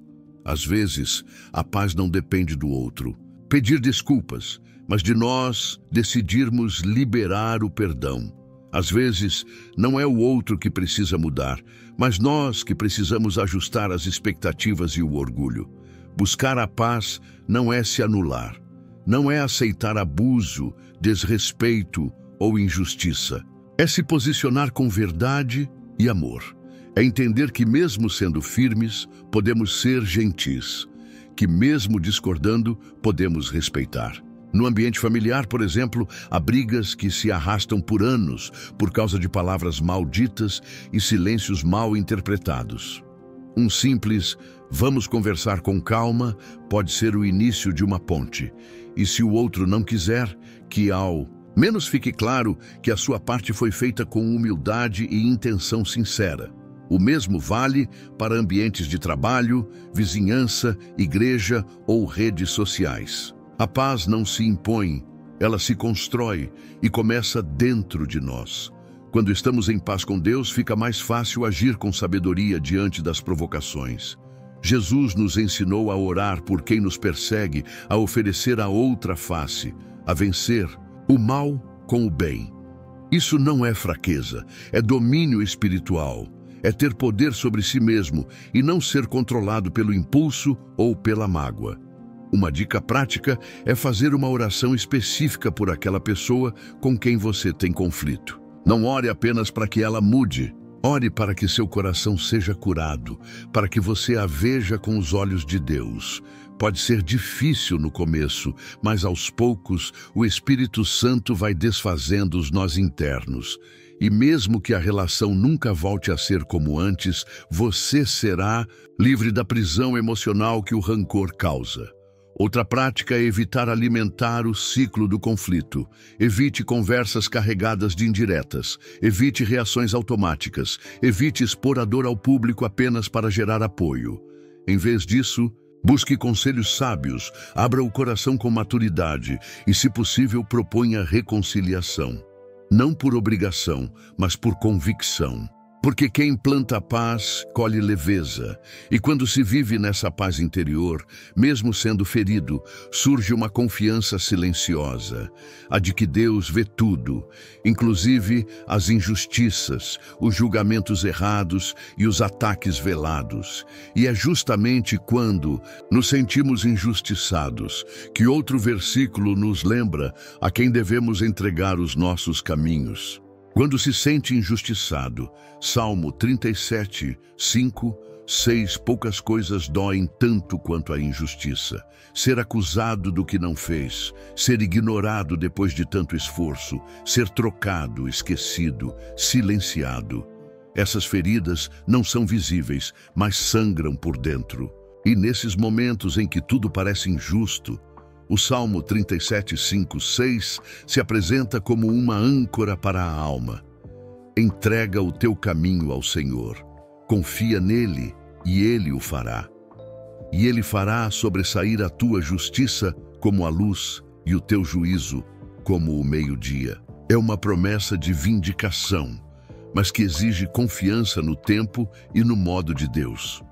Às vezes, a paz não depende do outro. Pedir desculpas, mas de nós decidirmos liberar o perdão. Às vezes, não é o outro que precisa mudar, mas nós que precisamos ajustar as expectativas e o orgulho. Buscar a paz não é se anular. Não é aceitar abuso, desrespeito ou injustiça. É se posicionar com verdade e amor. É entender que mesmo sendo firmes, podemos ser gentis. Que mesmo discordando, podemos respeitar. No ambiente familiar, por exemplo, há brigas que se arrastam por anos por causa de palavras malditas e silêncios mal interpretados. Um simples "vamos conversar com calma" pode ser o início de uma ponte. E se o outro não quiser, que ao menos fique claro que a sua parte foi feita com humildade e intenção sincera. O mesmo vale para ambientes de trabalho, vizinhança, igreja ou redes sociais. A paz não se impõe, ela se constrói e começa dentro de nós. Quando estamos em paz com Deus, fica mais fácil agir com sabedoria diante das provocações. Jesus nos ensinou a orar por quem nos persegue, a oferecer a outra face, a vencer o mal com o bem. Isso não é fraqueza, é domínio espiritual. É ter poder sobre si mesmo e não ser controlado pelo impulso ou pela mágoa. Uma dica prática é fazer uma oração específica por aquela pessoa com quem você tem conflito. Não ore apenas para que ela mude. Ore para que seu coração seja curado, para que você a veja com os olhos de Deus. Pode ser difícil no começo, mas aos poucos o Espírito Santo vai desfazendo os nós internos. E mesmo que a relação nunca volte a ser como antes, você será livre da prisão emocional que o rancor causa. Outra prática é evitar alimentar o ciclo do conflito. Evite conversas carregadas de indiretas. Evite reações automáticas. Evite expor a dor ao público apenas para gerar apoio. Em vez disso, busque conselhos sábios, abra o coração com maturidade e, se possível, proponha reconciliação. Não por obrigação, mas por convicção. Porque quem planta a paz, colhe leveza. E quando se vive nessa paz interior, mesmo sendo ferido, surge uma confiança silenciosa, a de que Deus vê tudo, inclusive as injustiças, os julgamentos errados e os ataques velados. E é justamente quando nos sentimos injustiçados que outro versículo nos lembra a quem devemos entregar os nossos caminhos. Quando se sente injustiçado, Salmo 37, 5, 6, poucas coisas doem tanto quanto a injustiça. Ser acusado do que não fez, ser ignorado depois de tanto esforço, ser trocado, esquecido, silenciado. Essas feridas não são visíveis, mas sangram por dentro. E nesses momentos em que tudo parece injusto, o Salmo 37, 5, 6 se apresenta como uma âncora para a alma. Entrega o teu caminho ao Senhor. Confia nele e ele o fará. E ele fará sobressair a tua justiça como a luz e o teu juízo como o meio-dia. É uma promessa de vindicação, mas que exige confiança no tempo e no modo de Deus.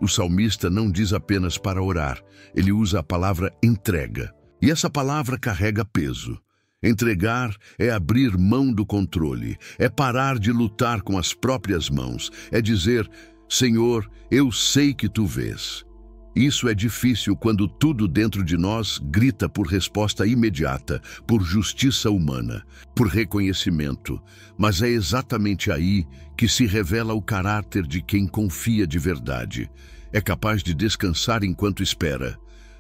O salmista não diz apenas para orar, ele usa a palavra entrega. E essa palavra carrega peso. Entregar é abrir mão do controle, é parar de lutar com as próprias mãos, é dizer, Senhor, eu sei que tu vês. Isso é difícil quando tudo dentro de nós grita por resposta imediata, por justiça humana, por reconhecimento. Mas é exatamente aí que se revela o caráter de quem confia de verdade. É capaz de descansar enquanto espera.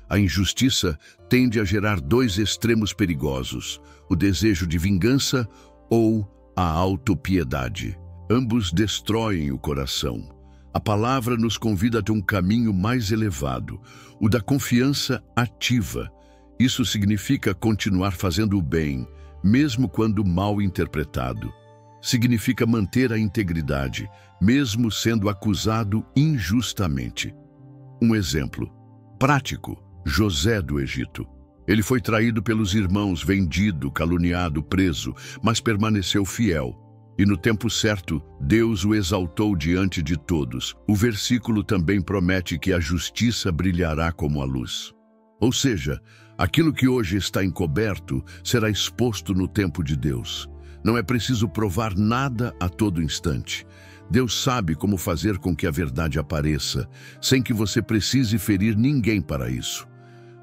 A injustiça tende a gerar dois extremos perigosos, o desejo de vingança ou a autopiedade. Ambos destroem o coração. A palavra nos convida a ter um caminho mais elevado, o da confiança ativa. Isso significa continuar fazendo o bem, mesmo quando mal interpretado. Significa manter a integridade, mesmo sendo acusado injustamente. Um exemplo prático, José do Egito. Ele foi traído pelos irmãos, vendido, caluniado, preso, mas permaneceu fiel. E no tempo certo, Deus o exaltou diante de todos. O versículo também promete que a justiça brilhará como a luz. Ou seja, aquilo que hoje está encoberto será exposto no tempo de Deus. Não é preciso provar nada a todo instante. Deus sabe como fazer com que a verdade apareça, sem que você precise ferir ninguém para isso.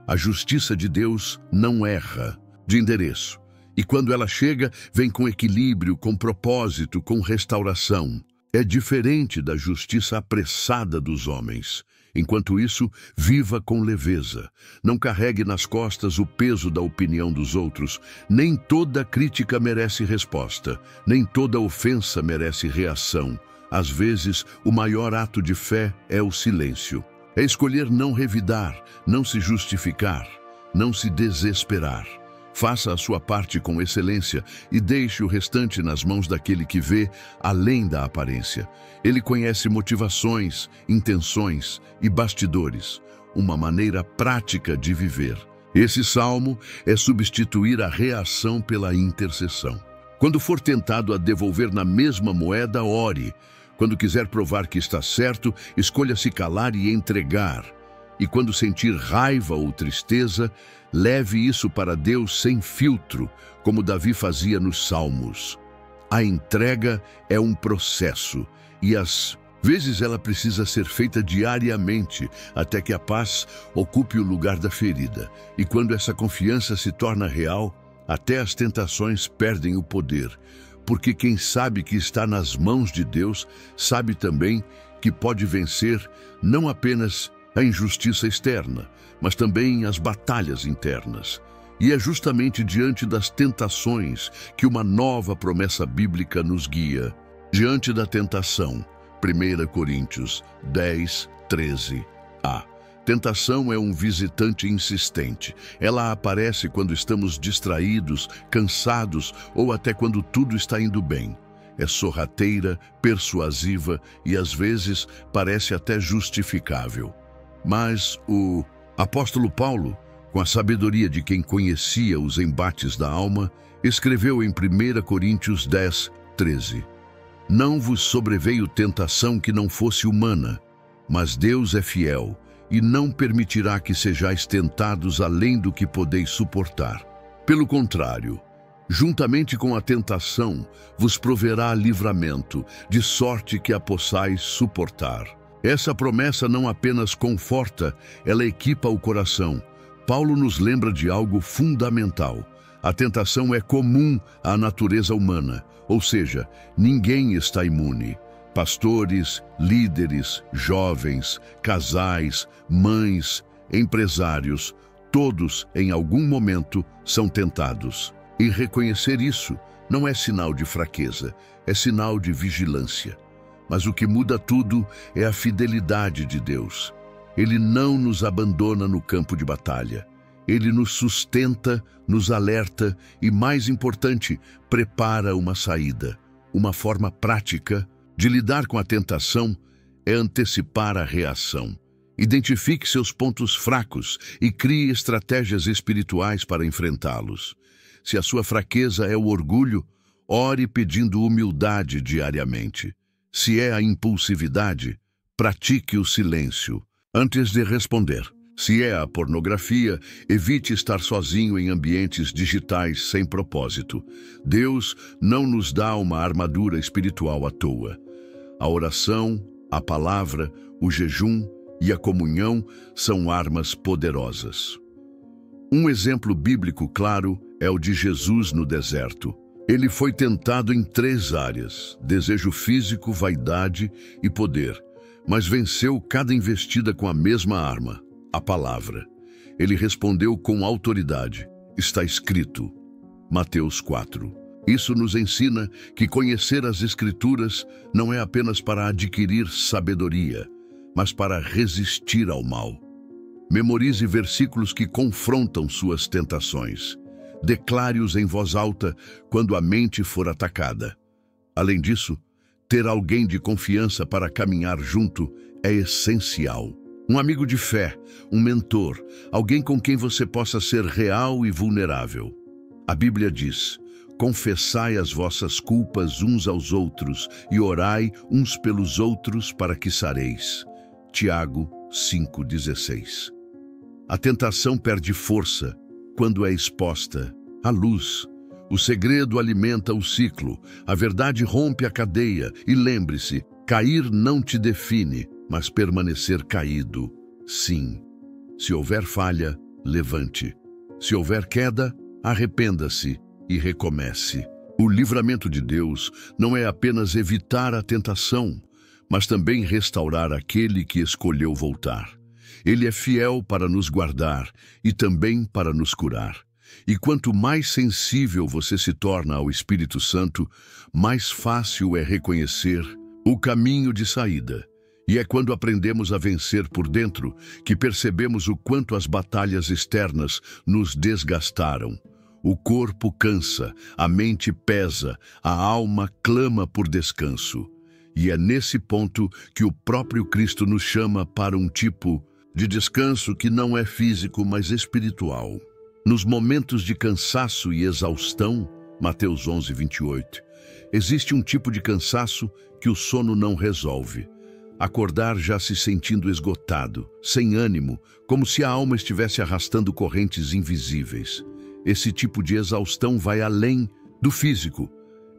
A justiça de Deus não erra de endereço. E quando ela chega, vem com equilíbrio, com propósito, com restauração. É diferente da justiça apressada dos homens. Enquanto isso, viva com leveza. Não carregue nas costas o peso da opinião dos outros. Nem toda crítica merece resposta. Nem toda ofensa merece reação. Às vezes, o maior ato de fé é o silêncio. É escolher não revidar, não se justificar, não se desesperar. Faça a sua parte com excelência e deixe o restante nas mãos daquele que vê além da aparência. Ele conhece motivações, intenções e bastidores, uma maneira prática de viver. Esse salmo é substituir a reação pela intercessão. Quando for tentado a devolver na mesma moeda, ore. Quando quiser provar que está certo, escolha se calar e entregar. E quando sentir raiva ou tristeza, leve isso para Deus sem filtro, como Davi fazia nos Salmos. A entrega é um processo, e às vezes ela precisa ser feita diariamente, até que a paz ocupe o lugar da ferida. E quando essa confiança se torna real, até as tentações perdem o poder. Porque quem sabe que está nas mãos de Deus, sabe também que pode vencer não apenas a injustiça externa, mas também as batalhas internas. E é justamente diante das tentações que uma nova promessa bíblica nos guia. Diante da tentação, 1 Coríntios 10, 13a. Tentação é um visitante insistente. Ela aparece quando estamos distraídos, cansados ou até quando tudo está indo bem. É sorrateira, persuasiva e às vezes parece até justificável. Mas o apóstolo Paulo, com a sabedoria de quem conhecia os embates da alma, escreveu em 1 Coríntios 10, 13: Não vos sobreveio tentação que não fosse humana, mas Deus é fiel, e não permitirá que sejais tentados além do que podeis suportar. Pelo contrário, juntamente com a tentação, vos proverá livramento, de sorte que a possais suportar. Essa promessa não apenas conforta, ela equipa o coração. Paulo nos lembra de algo fundamental. A tentação é comum à natureza humana, ou seja, ninguém está imune. Pastores, líderes, jovens, casais, mães, empresários, todos, em algum momento, são tentados. E reconhecer isso não é sinal de fraqueza, é sinal de vigilância. Mas o que muda tudo é a fidelidade de Deus. Ele não nos abandona no campo de batalha. Ele nos sustenta, nos alerta e, mais importante, prepara uma saída. Uma forma prática de lidar com a tentação é antecipar a reação. Identifique seus pontos fracos e crie estratégias espirituais para enfrentá-los. Se a sua fraqueza é o orgulho, ore pedindo humildade diariamente. Se é a impulsividade, pratique o silêncio antes de responder. Se é a pornografia, evite estar sozinho em ambientes digitais sem propósito. Deus não nos dá uma armadura espiritual à toa. A oração, a palavra, o jejum e a comunhão são armas poderosas. Um exemplo bíblico claro é o de Jesus no deserto. Ele foi tentado em 3 áreas: desejo físico, vaidade e poder, mas venceu cada investida com a mesma arma, a palavra. Ele respondeu com autoridade. Está escrito. Mateus 4. Isso nos ensina que conhecer as Escrituras não é apenas para adquirir sabedoria, mas para resistir ao mal. Memorize versículos que confrontam suas tentações. Declare-os em voz alta quando a mente for atacada. Além disso, ter alguém de confiança para caminhar junto é essencial. Um amigo de fé, um mentor, alguém com quem você possa ser real e vulnerável. A Bíblia diz: confessai as vossas culpas uns aos outros e orai uns pelos outros para que sareis. Tiago 5,16. A tentação perde força quando é exposta à luz. O segredo alimenta o ciclo, a verdade rompe a cadeia e lembre-se, cair não te define, mas permanecer caído, sim. Se houver falha, levante. Se houver queda, arrependa-se e recomece. O livramento de Deus não é apenas evitar a tentação, mas também restaurar aquele que escolheu voltar. Ele é fiel para nos guardar e também para nos curar. E quanto mais sensível você se torna ao Espírito Santo, mais fácil é reconhecer o caminho de saída. E é quando aprendemos a vencer por dentro que percebemos o quanto as batalhas externas nos desgastaram. O corpo cansa, a mente pesa, a alma clama por descanso. E é nesse ponto que o próprio Cristo nos chama para um tipo de descanso que não é físico, mas espiritual. Nos momentos de cansaço e exaustão, Mateus 11:28, existe um tipo de cansaço que o sono não resolve. Acordar já se sentindo esgotado, sem ânimo, como se a alma estivesse arrastando correntes invisíveis. Esse tipo de exaustão vai além do físico.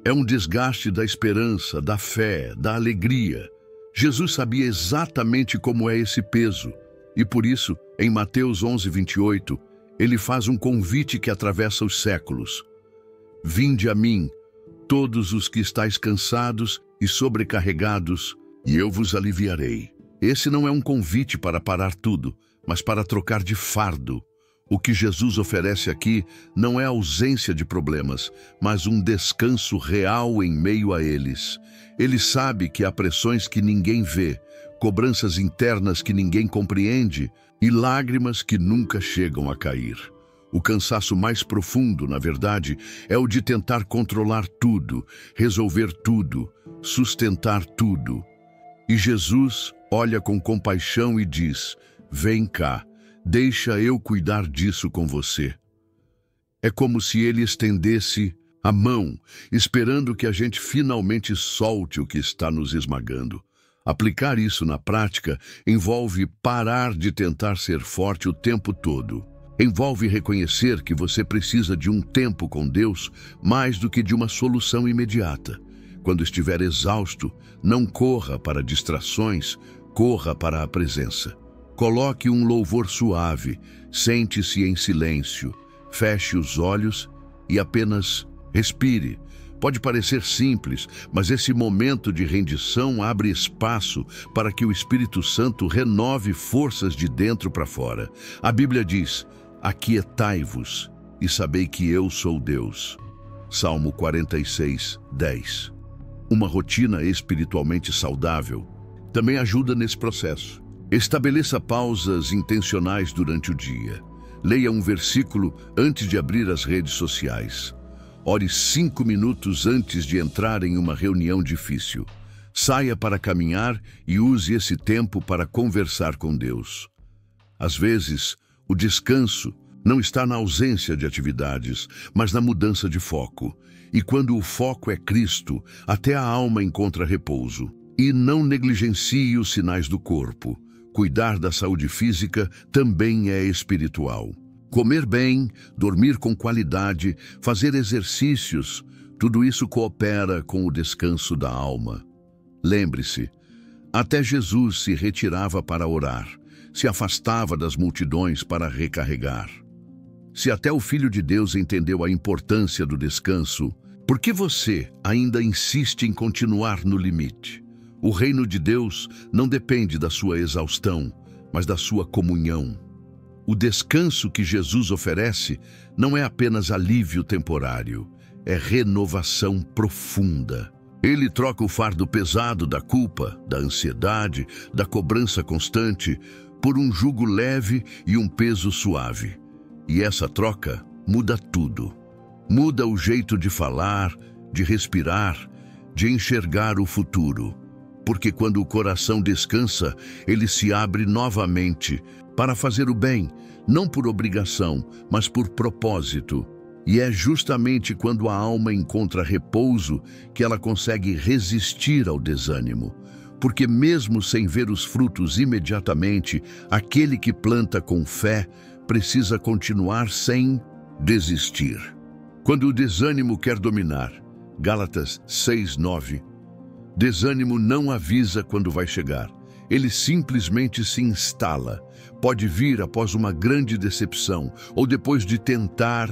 É um desgaste da esperança, da fé, da alegria. Jesus sabia exatamente como é esse peso. E por isso, em Mateus 11:28, ele faz um convite que atravessa os séculos. Vinde a mim, todos os que estáis cansados e sobrecarregados, e eu vos aliviarei. Esse não é um convite para parar tudo, mas para trocar de fardo. O que Jesus oferece aqui não é ausência de problemas, mas um descanso real em meio a eles. Ele sabe que há pressões que ninguém vê, cobranças internas que ninguém compreende e lágrimas que nunca chegam a cair. O cansaço mais profundo, na verdade, é o de tentar controlar tudo, resolver tudo, sustentar tudo. E Jesus olha com compaixão e diz: vem cá, deixa eu cuidar disso com você. É como se ele estendesse a mão, esperando que a gente finalmente solte o que está nos esmagando. Aplicar isso na prática envolve parar de tentar ser forte o tempo todo. Envolve reconhecer que você precisa de um tempo com Deus mais do que de uma solução imediata. Quando estiver exausto, não corra para distrações, corra para a presença. Coloque um louvor suave, sente-se em silêncio, feche os olhos e apenas respire. Pode parecer simples, mas esse momento de rendição abre espaço para que o Espírito Santo renove forças de dentro para fora. A Bíblia diz: aquietai-vos e sabei que eu sou Deus. Salmo 46, 10. Uma rotina espiritualmente saudável também ajuda nesse processo. Estabeleça pausas intencionais durante o dia. Leia um versículo antes de abrir as redes sociais. Ore 5 minutos antes de entrar em uma reunião difícil. Saia para caminhar e use esse tempo para conversar com Deus. Às vezes, o descanso não está na ausência de atividades, mas na mudança de foco. E quando o foco é Cristo, até a alma encontra repouso. E não negligencie os sinais do corpo. Cuidar da saúde física também é espiritual. Comer bem, dormir com qualidade, fazer exercícios, tudo isso coopera com o descanso da alma. Lembre-se, até Jesus se retirava para orar, se afastava das multidões para recarregar. Se até o Filho de Deus entendeu a importância do descanso, por que você ainda insiste em continuar no limite? O reino de Deus não depende da sua exaustão, mas da sua comunhão. O descanso que Jesus oferece não é apenas alívio temporário, é renovação profunda. Ele troca o fardo pesado da culpa, da ansiedade, da cobrança constante, por um jugo leve e um peso suave. E essa troca muda tudo. Muda o jeito de falar, de respirar, de enxergar o futuro. Porque quando o coração descansa, ele se abre novamente para fazer o bem, não por obrigação, mas por propósito. E é justamente quando a alma encontra repouso que ela consegue resistir ao desânimo. Porque mesmo sem ver os frutos imediatamente, aquele que planta com fé precisa continuar sem desistir. Quando o desânimo quer dominar, Gálatas 6:9, desânimo não avisa quando vai chegar. Ele simplesmente se instala. Pode vir após uma grande decepção ou depois de tentar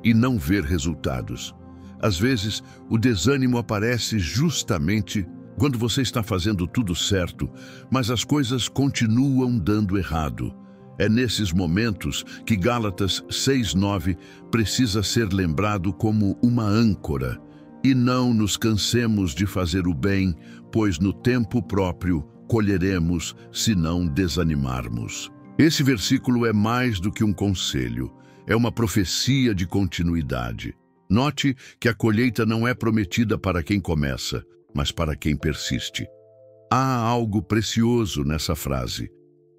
e não ver resultados. Às vezes, o desânimo aparece justamente quando você está fazendo tudo certo, mas as coisas continuam dando errado. É nesses momentos que Gálatas 6:9 precisa ser lembrado como uma âncora. E não nos cansemos de fazer o bem, pois no tempo próprio colheremos se não desanimarmos. Esse versículo é mais do que um conselho, é uma profecia de continuidade. Note que a colheita não é prometida para quem começa, mas para quem persiste. Há algo precioso nessa frase.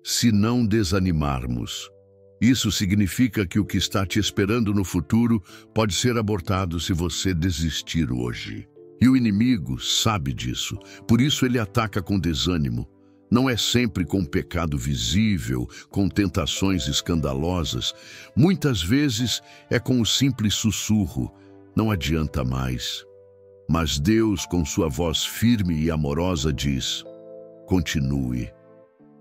Se não desanimarmos. Isso significa que o que está te esperando no futuro pode ser abortado se você desistir hoje. E o inimigo sabe disso, por isso ele ataca com desânimo. Não é sempre com pecado visível, com tentações escandalosas. Muitas vezes é com o simples sussurro: não adianta mais. Mas Deus, com sua voz firme e amorosa, diz: continue.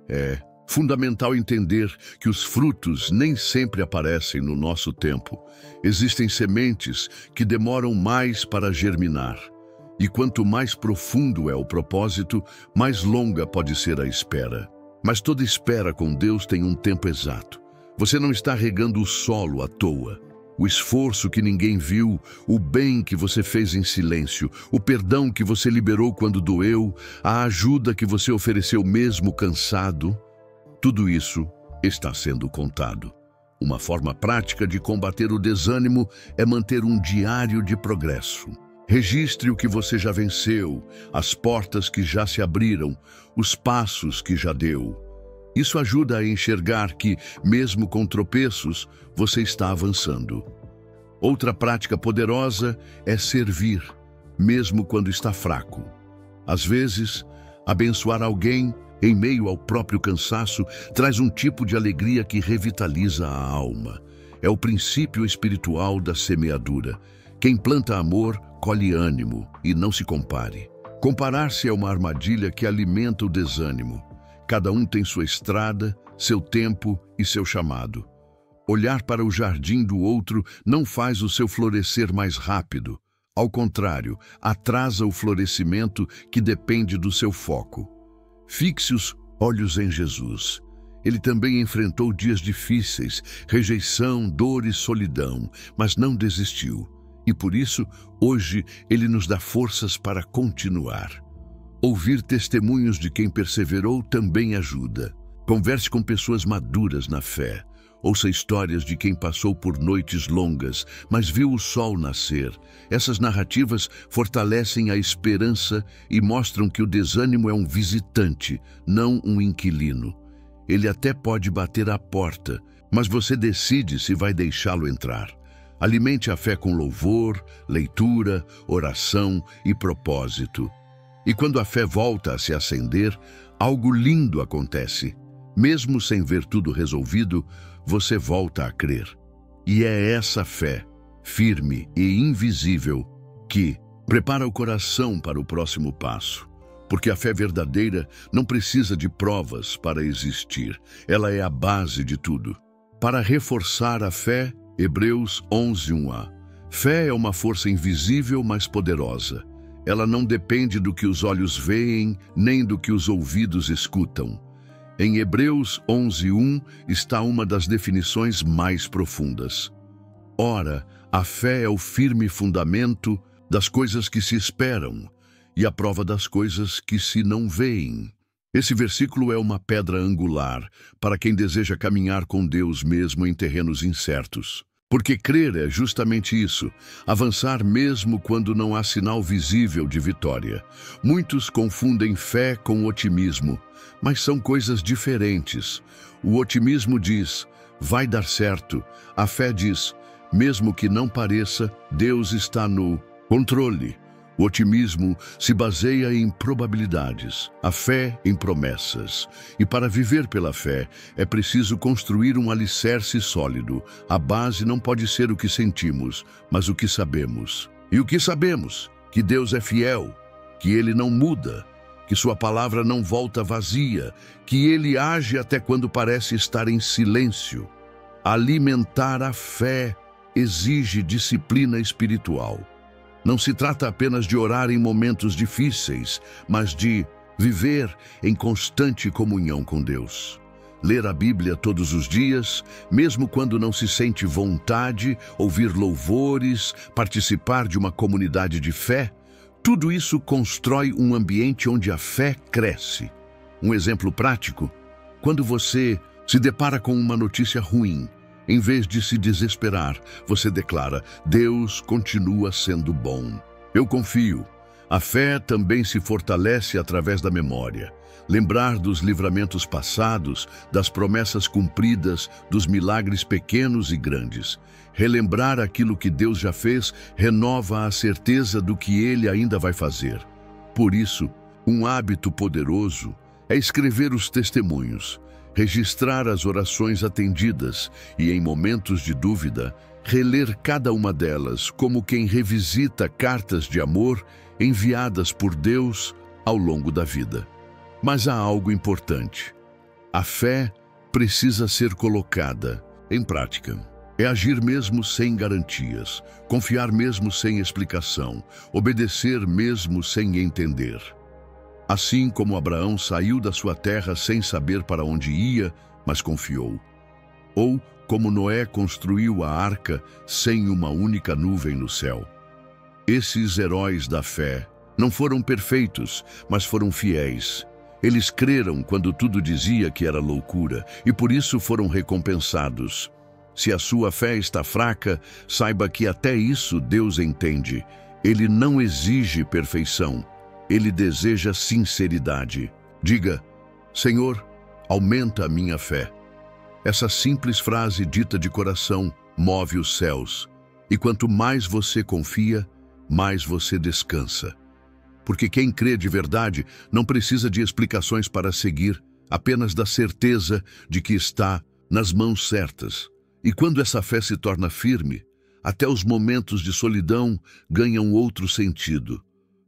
É fundamental entender que os frutos nem sempre aparecem no nosso tempo. Existem sementes que demoram mais para germinar. E quanto mais profundo é o propósito, mais longa pode ser a espera. Mas toda espera com Deus tem um tempo exato. Você não está regando o solo à toa. O esforço que ninguém viu, o bem que você fez em silêncio, o perdão que você liberou quando doeu, a ajuda que você ofereceu mesmo cansado, tudo isso está sendo contado. Uma forma prática de combater o desânimo é manter um diário de progresso. Registre o que você já venceu, as portas que já se abriram, os passos que já deu. Isso ajuda a enxergar que, mesmo com tropeços, você está avançando. Outra prática poderosa é servir, mesmo quando está fraco. Às vezes, abençoar alguém, em meio ao próprio cansaço, traz um tipo de alegria que revitaliza a alma. É o princípio espiritual da semeadura. Quem planta amor, colhe ânimo, e não se compare. Comparar-se é uma armadilha que alimenta o desânimo. Cada um tem sua estrada, seu tempo e seu chamado. Olhar para o jardim do outro não faz o seu florescer mais rápido. Ao contrário, atrasa o florescimento que depende do seu foco. Fixe os olhos em Jesus. Ele também enfrentou dias difíceis, rejeição, dor e solidão, mas não desistiu. E por isso, hoje, ele nos dá forças para continuar. Ouvir testemunhos de quem perseverou também ajuda. Converse com pessoas maduras na fé. Ouça histórias de quem passou por noites longas, mas viu o sol nascer. Essas narrativas fortalecem a esperança e mostram que o desânimo é um visitante, não um inquilino. Ele até pode bater à porta, mas você decide se vai deixá-lo entrar. Alimente a fé com louvor, leitura, oração e propósito. E quando a fé volta a se acender, algo lindo acontece. Mesmo sem ver tudo resolvido, você volta a crer. E é essa fé, firme e invisível, que prepara o coração para o próximo passo. Porque a fé verdadeira não precisa de provas para existir. Ela é a base de tudo. Para reforçar a fé, Hebreus 11:1a. Fé é uma força invisível, mas poderosa. Ela não depende do que os olhos veem, nem do que os ouvidos escutam. Em Hebreus 11:1 está uma das definições mais profundas. Ora, a fé é o firme fundamento das coisas que se esperam e a prova das coisas que se não veem. Esse versículo é uma pedra angular para quem deseja caminhar com Deus mesmo em terrenos incertos. Porque crer é justamente isso, avançar mesmo quando não há sinal visível de vitória. Muitos confundem fé com otimismo, mas são coisas diferentes. O otimismo diz, vai dar certo. A fé diz, mesmo que não pareça, Deus está no controle. O otimismo se baseia em probabilidades, a fé em promessas. E para viver pela fé, é preciso construir um alicerce sólido. A base não pode ser o que sentimos, mas o que sabemos. E o que sabemos? Que Deus é fiel, que Ele não muda, que Sua palavra não volta vazia, que Ele age até quando parece estar em silêncio. Alimentar a fé exige disciplina espiritual. Não se trata apenas de orar em momentos difíceis, mas de viver em constante comunhão com Deus. Ler a Bíblia todos os dias, mesmo quando não se sente vontade, ouvir louvores, participar de uma comunidade de fé, tudo isso constrói um ambiente onde a fé cresce. Um exemplo prático, quando você se depara com uma notícia ruim, em vez de se desesperar, você declara, Deus continua sendo bom. Eu confio. A fé também se fortalece através da memória. Lembrar dos livramentos passados, das promessas cumpridas, dos milagres pequenos e grandes. Relembrar aquilo que Deus já fez renova a certeza do que Ele ainda vai fazer. Por isso, um hábito poderoso é escrever os testemunhos, registrar as orações atendidas e, em momentos de dúvida, reler cada uma delas como quem revisita cartas de amor enviadas por Deus ao longo da vida. Mas há algo importante. A fé precisa ser colocada em prática. É agir mesmo sem garantias, confiar mesmo sem explicação, obedecer mesmo sem entender. Assim como Abraão saiu da sua terra sem saber para onde ia, mas confiou. Ou como Noé construiu a arca sem uma única nuvem no céu. Esses heróis da fé não foram perfeitos, mas foram fiéis. Eles creram quando tudo dizia que era loucura e por isso foram recompensados. Se a sua fé está fraca, saiba que até isso Deus entende. Ele não exige perfeição. Ele deseja sinceridade. Diga, Senhor, aumenta a minha fé. Essa simples frase dita de coração move os céus. E quanto mais você confia, mais você descansa. Porque quem crê de verdade não precisa de explicações para seguir, apenas da certeza de que está nas mãos certas. E quando essa fé se torna firme, até os momentos de solidão ganham outro sentido.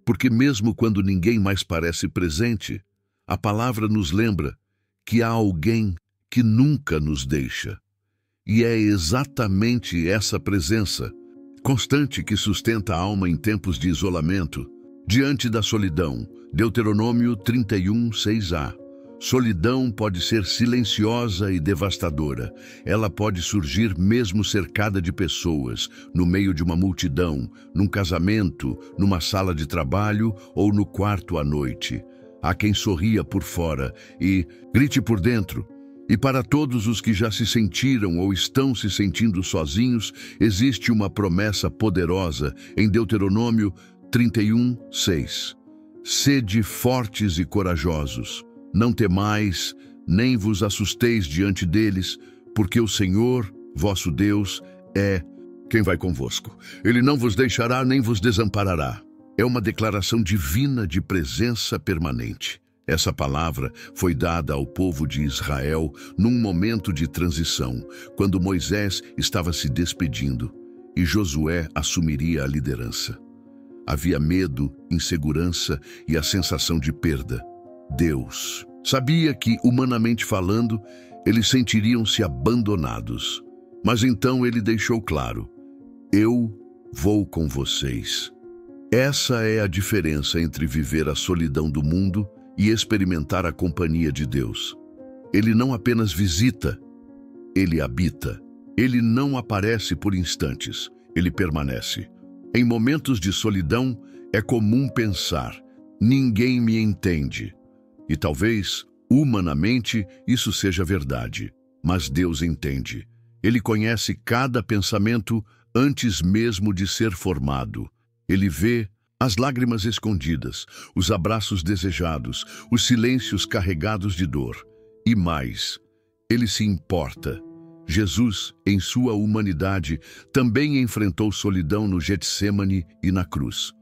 Porque mesmo quando ninguém mais parece presente, a palavra nos lembra que há alguém que nunca nos deixa. E é exatamente essa presença constante que sustenta a alma em tempos de isolamento, diante da solidão. Deuteronômio 31, 6a. Solidão pode ser silenciosa e devastadora. Ela pode surgir mesmo cercada de pessoas, no meio de uma multidão, num casamento, numa sala de trabalho ou no quarto à noite. Há quem sorria por fora e grite por dentro. E para todos os que já se sentiram ou estão se sentindo sozinhos, existe uma promessa poderosa em Deuteronômio 31, 6. Sede fortes e corajosos. Não temais, nem vos assusteis diante deles, porque o Senhor, vosso Deus, é quem vai convosco. Ele não vos deixará nem vos desamparará. É uma declaração divina de presença permanente. Essa palavra foi dada ao povo de Israel num momento de transição, quando Moisés estava se despedindo e Josué assumiria a liderança. Havia medo, insegurança e a sensação de perda. Deus sabia que, humanamente falando, eles sentiriam-se abandonados. Mas então ele deixou claro: eu vou com vocês. Essa é a diferença entre viver a solidão do mundo e experimentar a companhia de Deus. Ele não apenas visita, ele habita. Ele não aparece por instantes, ele permanece. Em momentos de solidão, é comum pensar: ninguém me entende. E talvez, humanamente, isso seja verdade. Mas Deus entende. Ele conhece cada pensamento antes mesmo de ser formado. Ele vê as lágrimas escondidas, os abraços desejados, os silêncios carregados de dor. E mais, ele se importa. Jesus, em sua humanidade, também enfrentou solidão no Getsêmani e na cruz.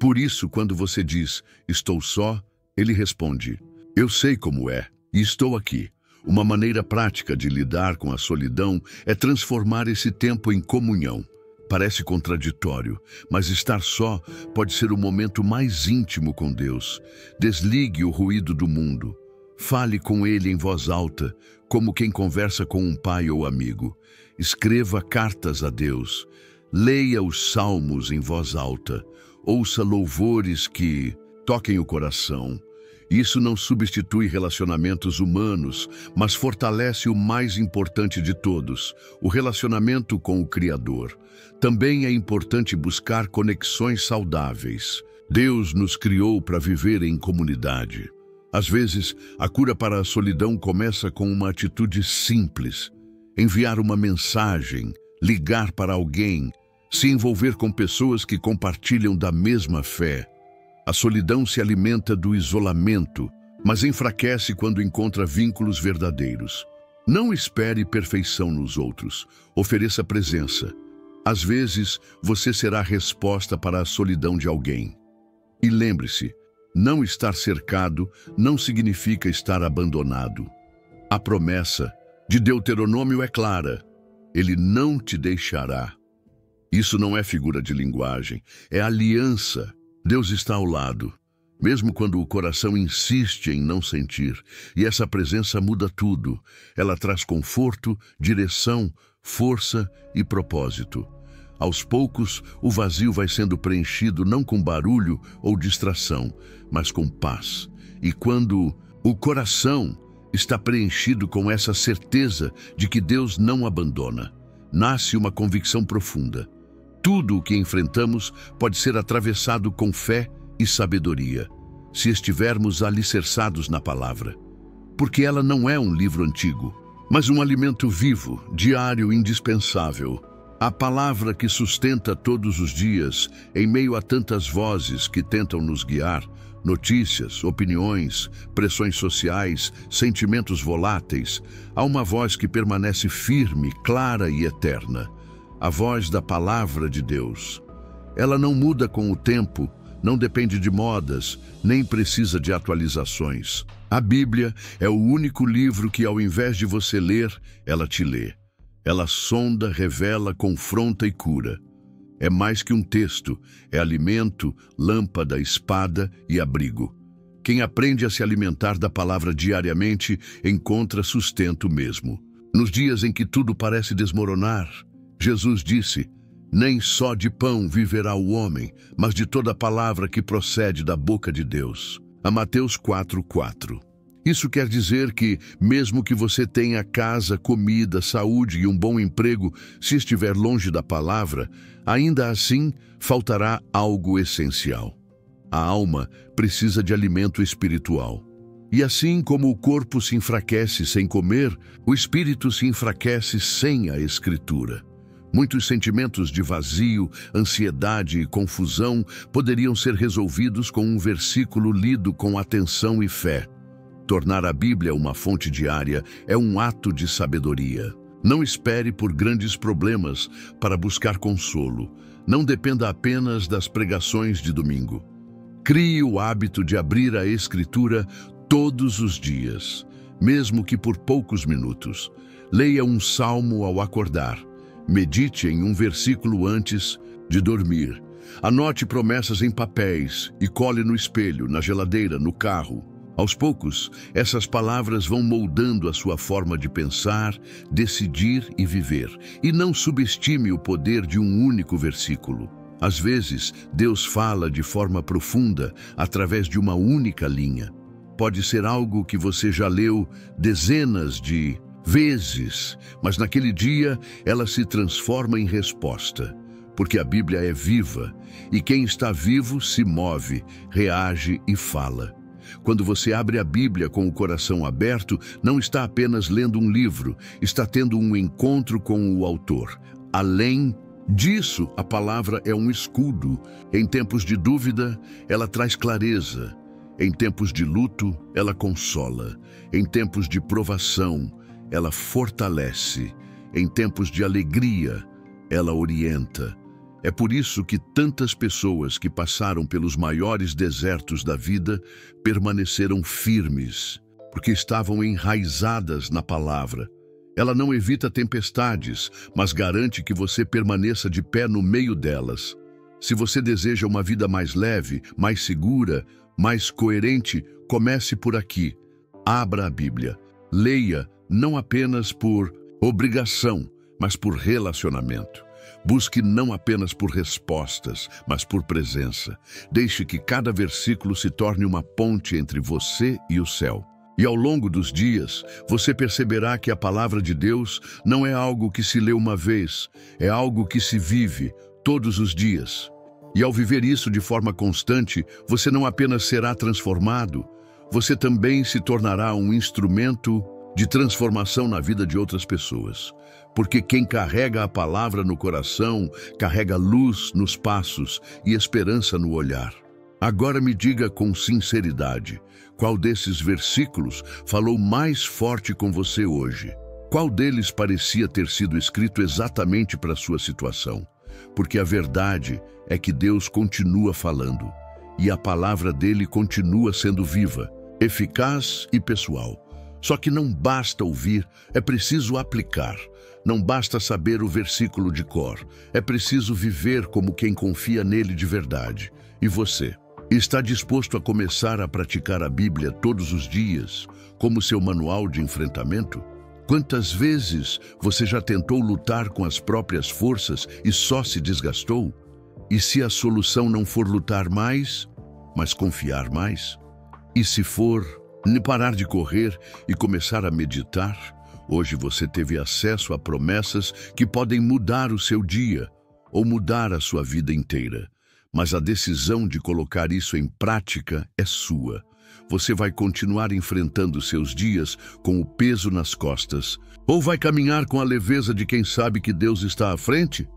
Por isso, quando você diz, estou só, ele responde, eu sei como é, e estou aqui. Uma maneira prática de lidar com a solidão é transformar esse tempo em comunhão. Parece contraditório, mas estar só pode ser o momento mais íntimo com Deus. Desligue o ruído do mundo. Fale com Ele em voz alta, como quem conversa com um pai ou amigo. Escreva cartas a Deus. Leia os salmos em voz alta. Ouça louvores que toquem o coração. Isso não substitui relacionamentos humanos, mas fortalece o mais importante de todos, o relacionamento com o Criador. Também é importante buscar conexões saudáveis. Deus nos criou para viver em comunidade. Às vezes, a cura para a solidão começa com uma atitude simples. Enviar uma mensagem, ligar para alguém, se envolver com pessoas que compartilham da mesma fé. A solidão se alimenta do isolamento, mas enfraquece quando encontra vínculos verdadeiros. Não espere perfeição nos outros, ofereça presença. Às vezes, você será a resposta para a solidão de alguém. E lembre-se, não estar cercado não significa estar abandonado. A promessa de Deuteronômio é clara: Ele não te deixará. Isso não é figura de linguagem, é aliança. Deus está ao lado, mesmo quando o coração insiste em não sentir. E essa presença muda tudo. Ela traz conforto, direção, força e propósito. Aos poucos, o vazio vai sendo preenchido não com barulho ou distração, mas com paz. E quando o coração está preenchido com essa certeza de que Deus não abandona, nasce uma convicção profunda. Tudo o que enfrentamos pode ser atravessado com fé e sabedoria, se estivermos alicerçados na palavra. Porque ela não é um livro antigo, mas um alimento vivo, diário, indispensável. A palavra que sustenta todos os dias, em meio a tantas vozes que tentam nos guiar, notícias, opiniões, pressões sociais, sentimentos voláteis, há uma voz que permanece firme, clara e eterna. A voz da palavra de Deus. Ela não muda com o tempo, não depende de modas, nem precisa de atualizações. A Bíblia é o único livro que, ao invés de você ler, ela te lê. Ela sonda, revela, confronta e cura. É mais que um texto, é alimento, lâmpada, espada e abrigo. Quem aprende a se alimentar da palavra diariamente encontra sustento mesmo. Nos dias em que tudo parece desmoronar, Jesus disse: "Nem só de pão viverá o homem, mas de toda palavra que procede da boca de Deus." A Mateus 4:4. Isso quer dizer que, mesmo que você tenha casa, comida, saúde e um bom emprego, se estiver longe da palavra, ainda assim faltará algo essencial. A alma precisa de alimento espiritual. E assim como o corpo se enfraquece sem comer, o espírito se enfraquece sem a Escritura. Muitos sentimentos de vazio, ansiedade e confusão poderiam ser resolvidos com um versículo lido com atenção e fé. Tornar a Bíblia uma fonte diária é um ato de sabedoria. Não espere por grandes problemas para buscar consolo. Não dependa apenas das pregações de domingo. Crie o hábito de abrir a Escritura todos os dias, mesmo que por poucos minutos. Leia um salmo ao acordar. Medite em um versículo antes de dormir. Anote promessas em papéis e cole no espelho, na geladeira, no carro. Aos poucos, essas palavras vão moldando a sua forma de pensar, decidir e viver. E não subestime o poder de um único versículo. Às vezes, Deus fala de forma profunda através de uma única linha. Pode ser algo que você já leu dezenas de vezes, mas naquele dia ela se transforma em resposta. Porque a Bíblia é viva, e quem está vivo se move, reage e fala. Quando você abre a Bíblia com o coração aberto, não está apenas lendo um livro, está tendo um encontro com o autor. Além disso, a palavra é um escudo. Em tempos de dúvida, ela traz clareza. Em tempos de luto, ela consola. Em tempos de provação, ela fortalece. Em tempos de alegria, ela orienta. É por isso que tantas pessoas que passaram pelos maiores desertos da vida permaneceram firmes, porque estavam enraizadas na palavra. Ela não evita tempestades, mas garante que você permaneça de pé no meio delas. Se você deseja uma vida mais leve, mais segura, mais coerente, comece por aqui. Abra a Bíblia. Leia não apenas por obrigação, mas por relacionamento. Busque não apenas por respostas, mas por presença. Deixe que cada versículo se torne uma ponte entre você e o céu. E ao longo dos dias, você perceberá que a palavra de Deus não é algo que se lê uma vez, é algo que se vive todos os dias. E ao viver isso de forma constante, você não apenas será transformado, você também se tornará um instrumento de transformação na vida de outras pessoas. Porque quem carrega a palavra no coração, carrega luz nos passos e esperança no olhar. Agora me diga com sinceridade, qual desses versículos falou mais forte com você hoje? Qual deles parecia ter sido escrito exatamente para a sua situação? Porque a verdade é que Deus continua falando, e a palavra dele continua sendo viva, eficaz e pessoal. Só que não basta ouvir, é preciso aplicar. Não basta saber o versículo de cor, é preciso viver como quem confia nele de verdade. E você? Está disposto a começar a praticar a Bíblia todos os dias, como seu manual de enfrentamento? Quantas vezes você já tentou lutar com as próprias forças e só se desgastou? E se a solução não for lutar mais, mas confiar mais? E se for parar de correr e começar a meditar? Hoje você teve acesso a promessas que podem mudar o seu dia ou mudar a sua vida inteira. Mas a decisão de colocar isso em prática é sua. Você vai continuar enfrentando seus dias com o peso nas costas, ou vai caminhar com a leveza de quem sabe que Deus está à frente?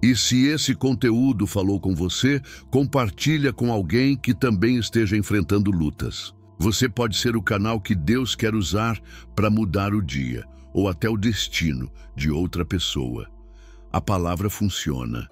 E se esse conteúdo falou com você, compartilha com alguém que também esteja enfrentando lutas. Você pode ser o canal que Deus quer usar para mudar o dia, ou até o destino de outra pessoa. A palavra funciona,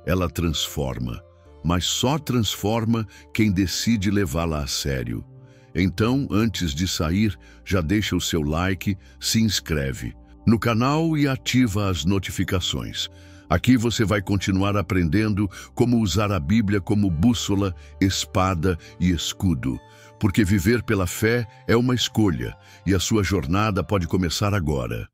ela transforma, mas só transforma quem decide levá-la a sério. Então, antes de sair, já deixa o seu like, se inscreve no canal e ativa as notificações. Aqui você vai continuar aprendendo como usar a Bíblia como bússola, espada e escudo. Porque viver pela fé é uma escolha, e a sua jornada pode começar agora.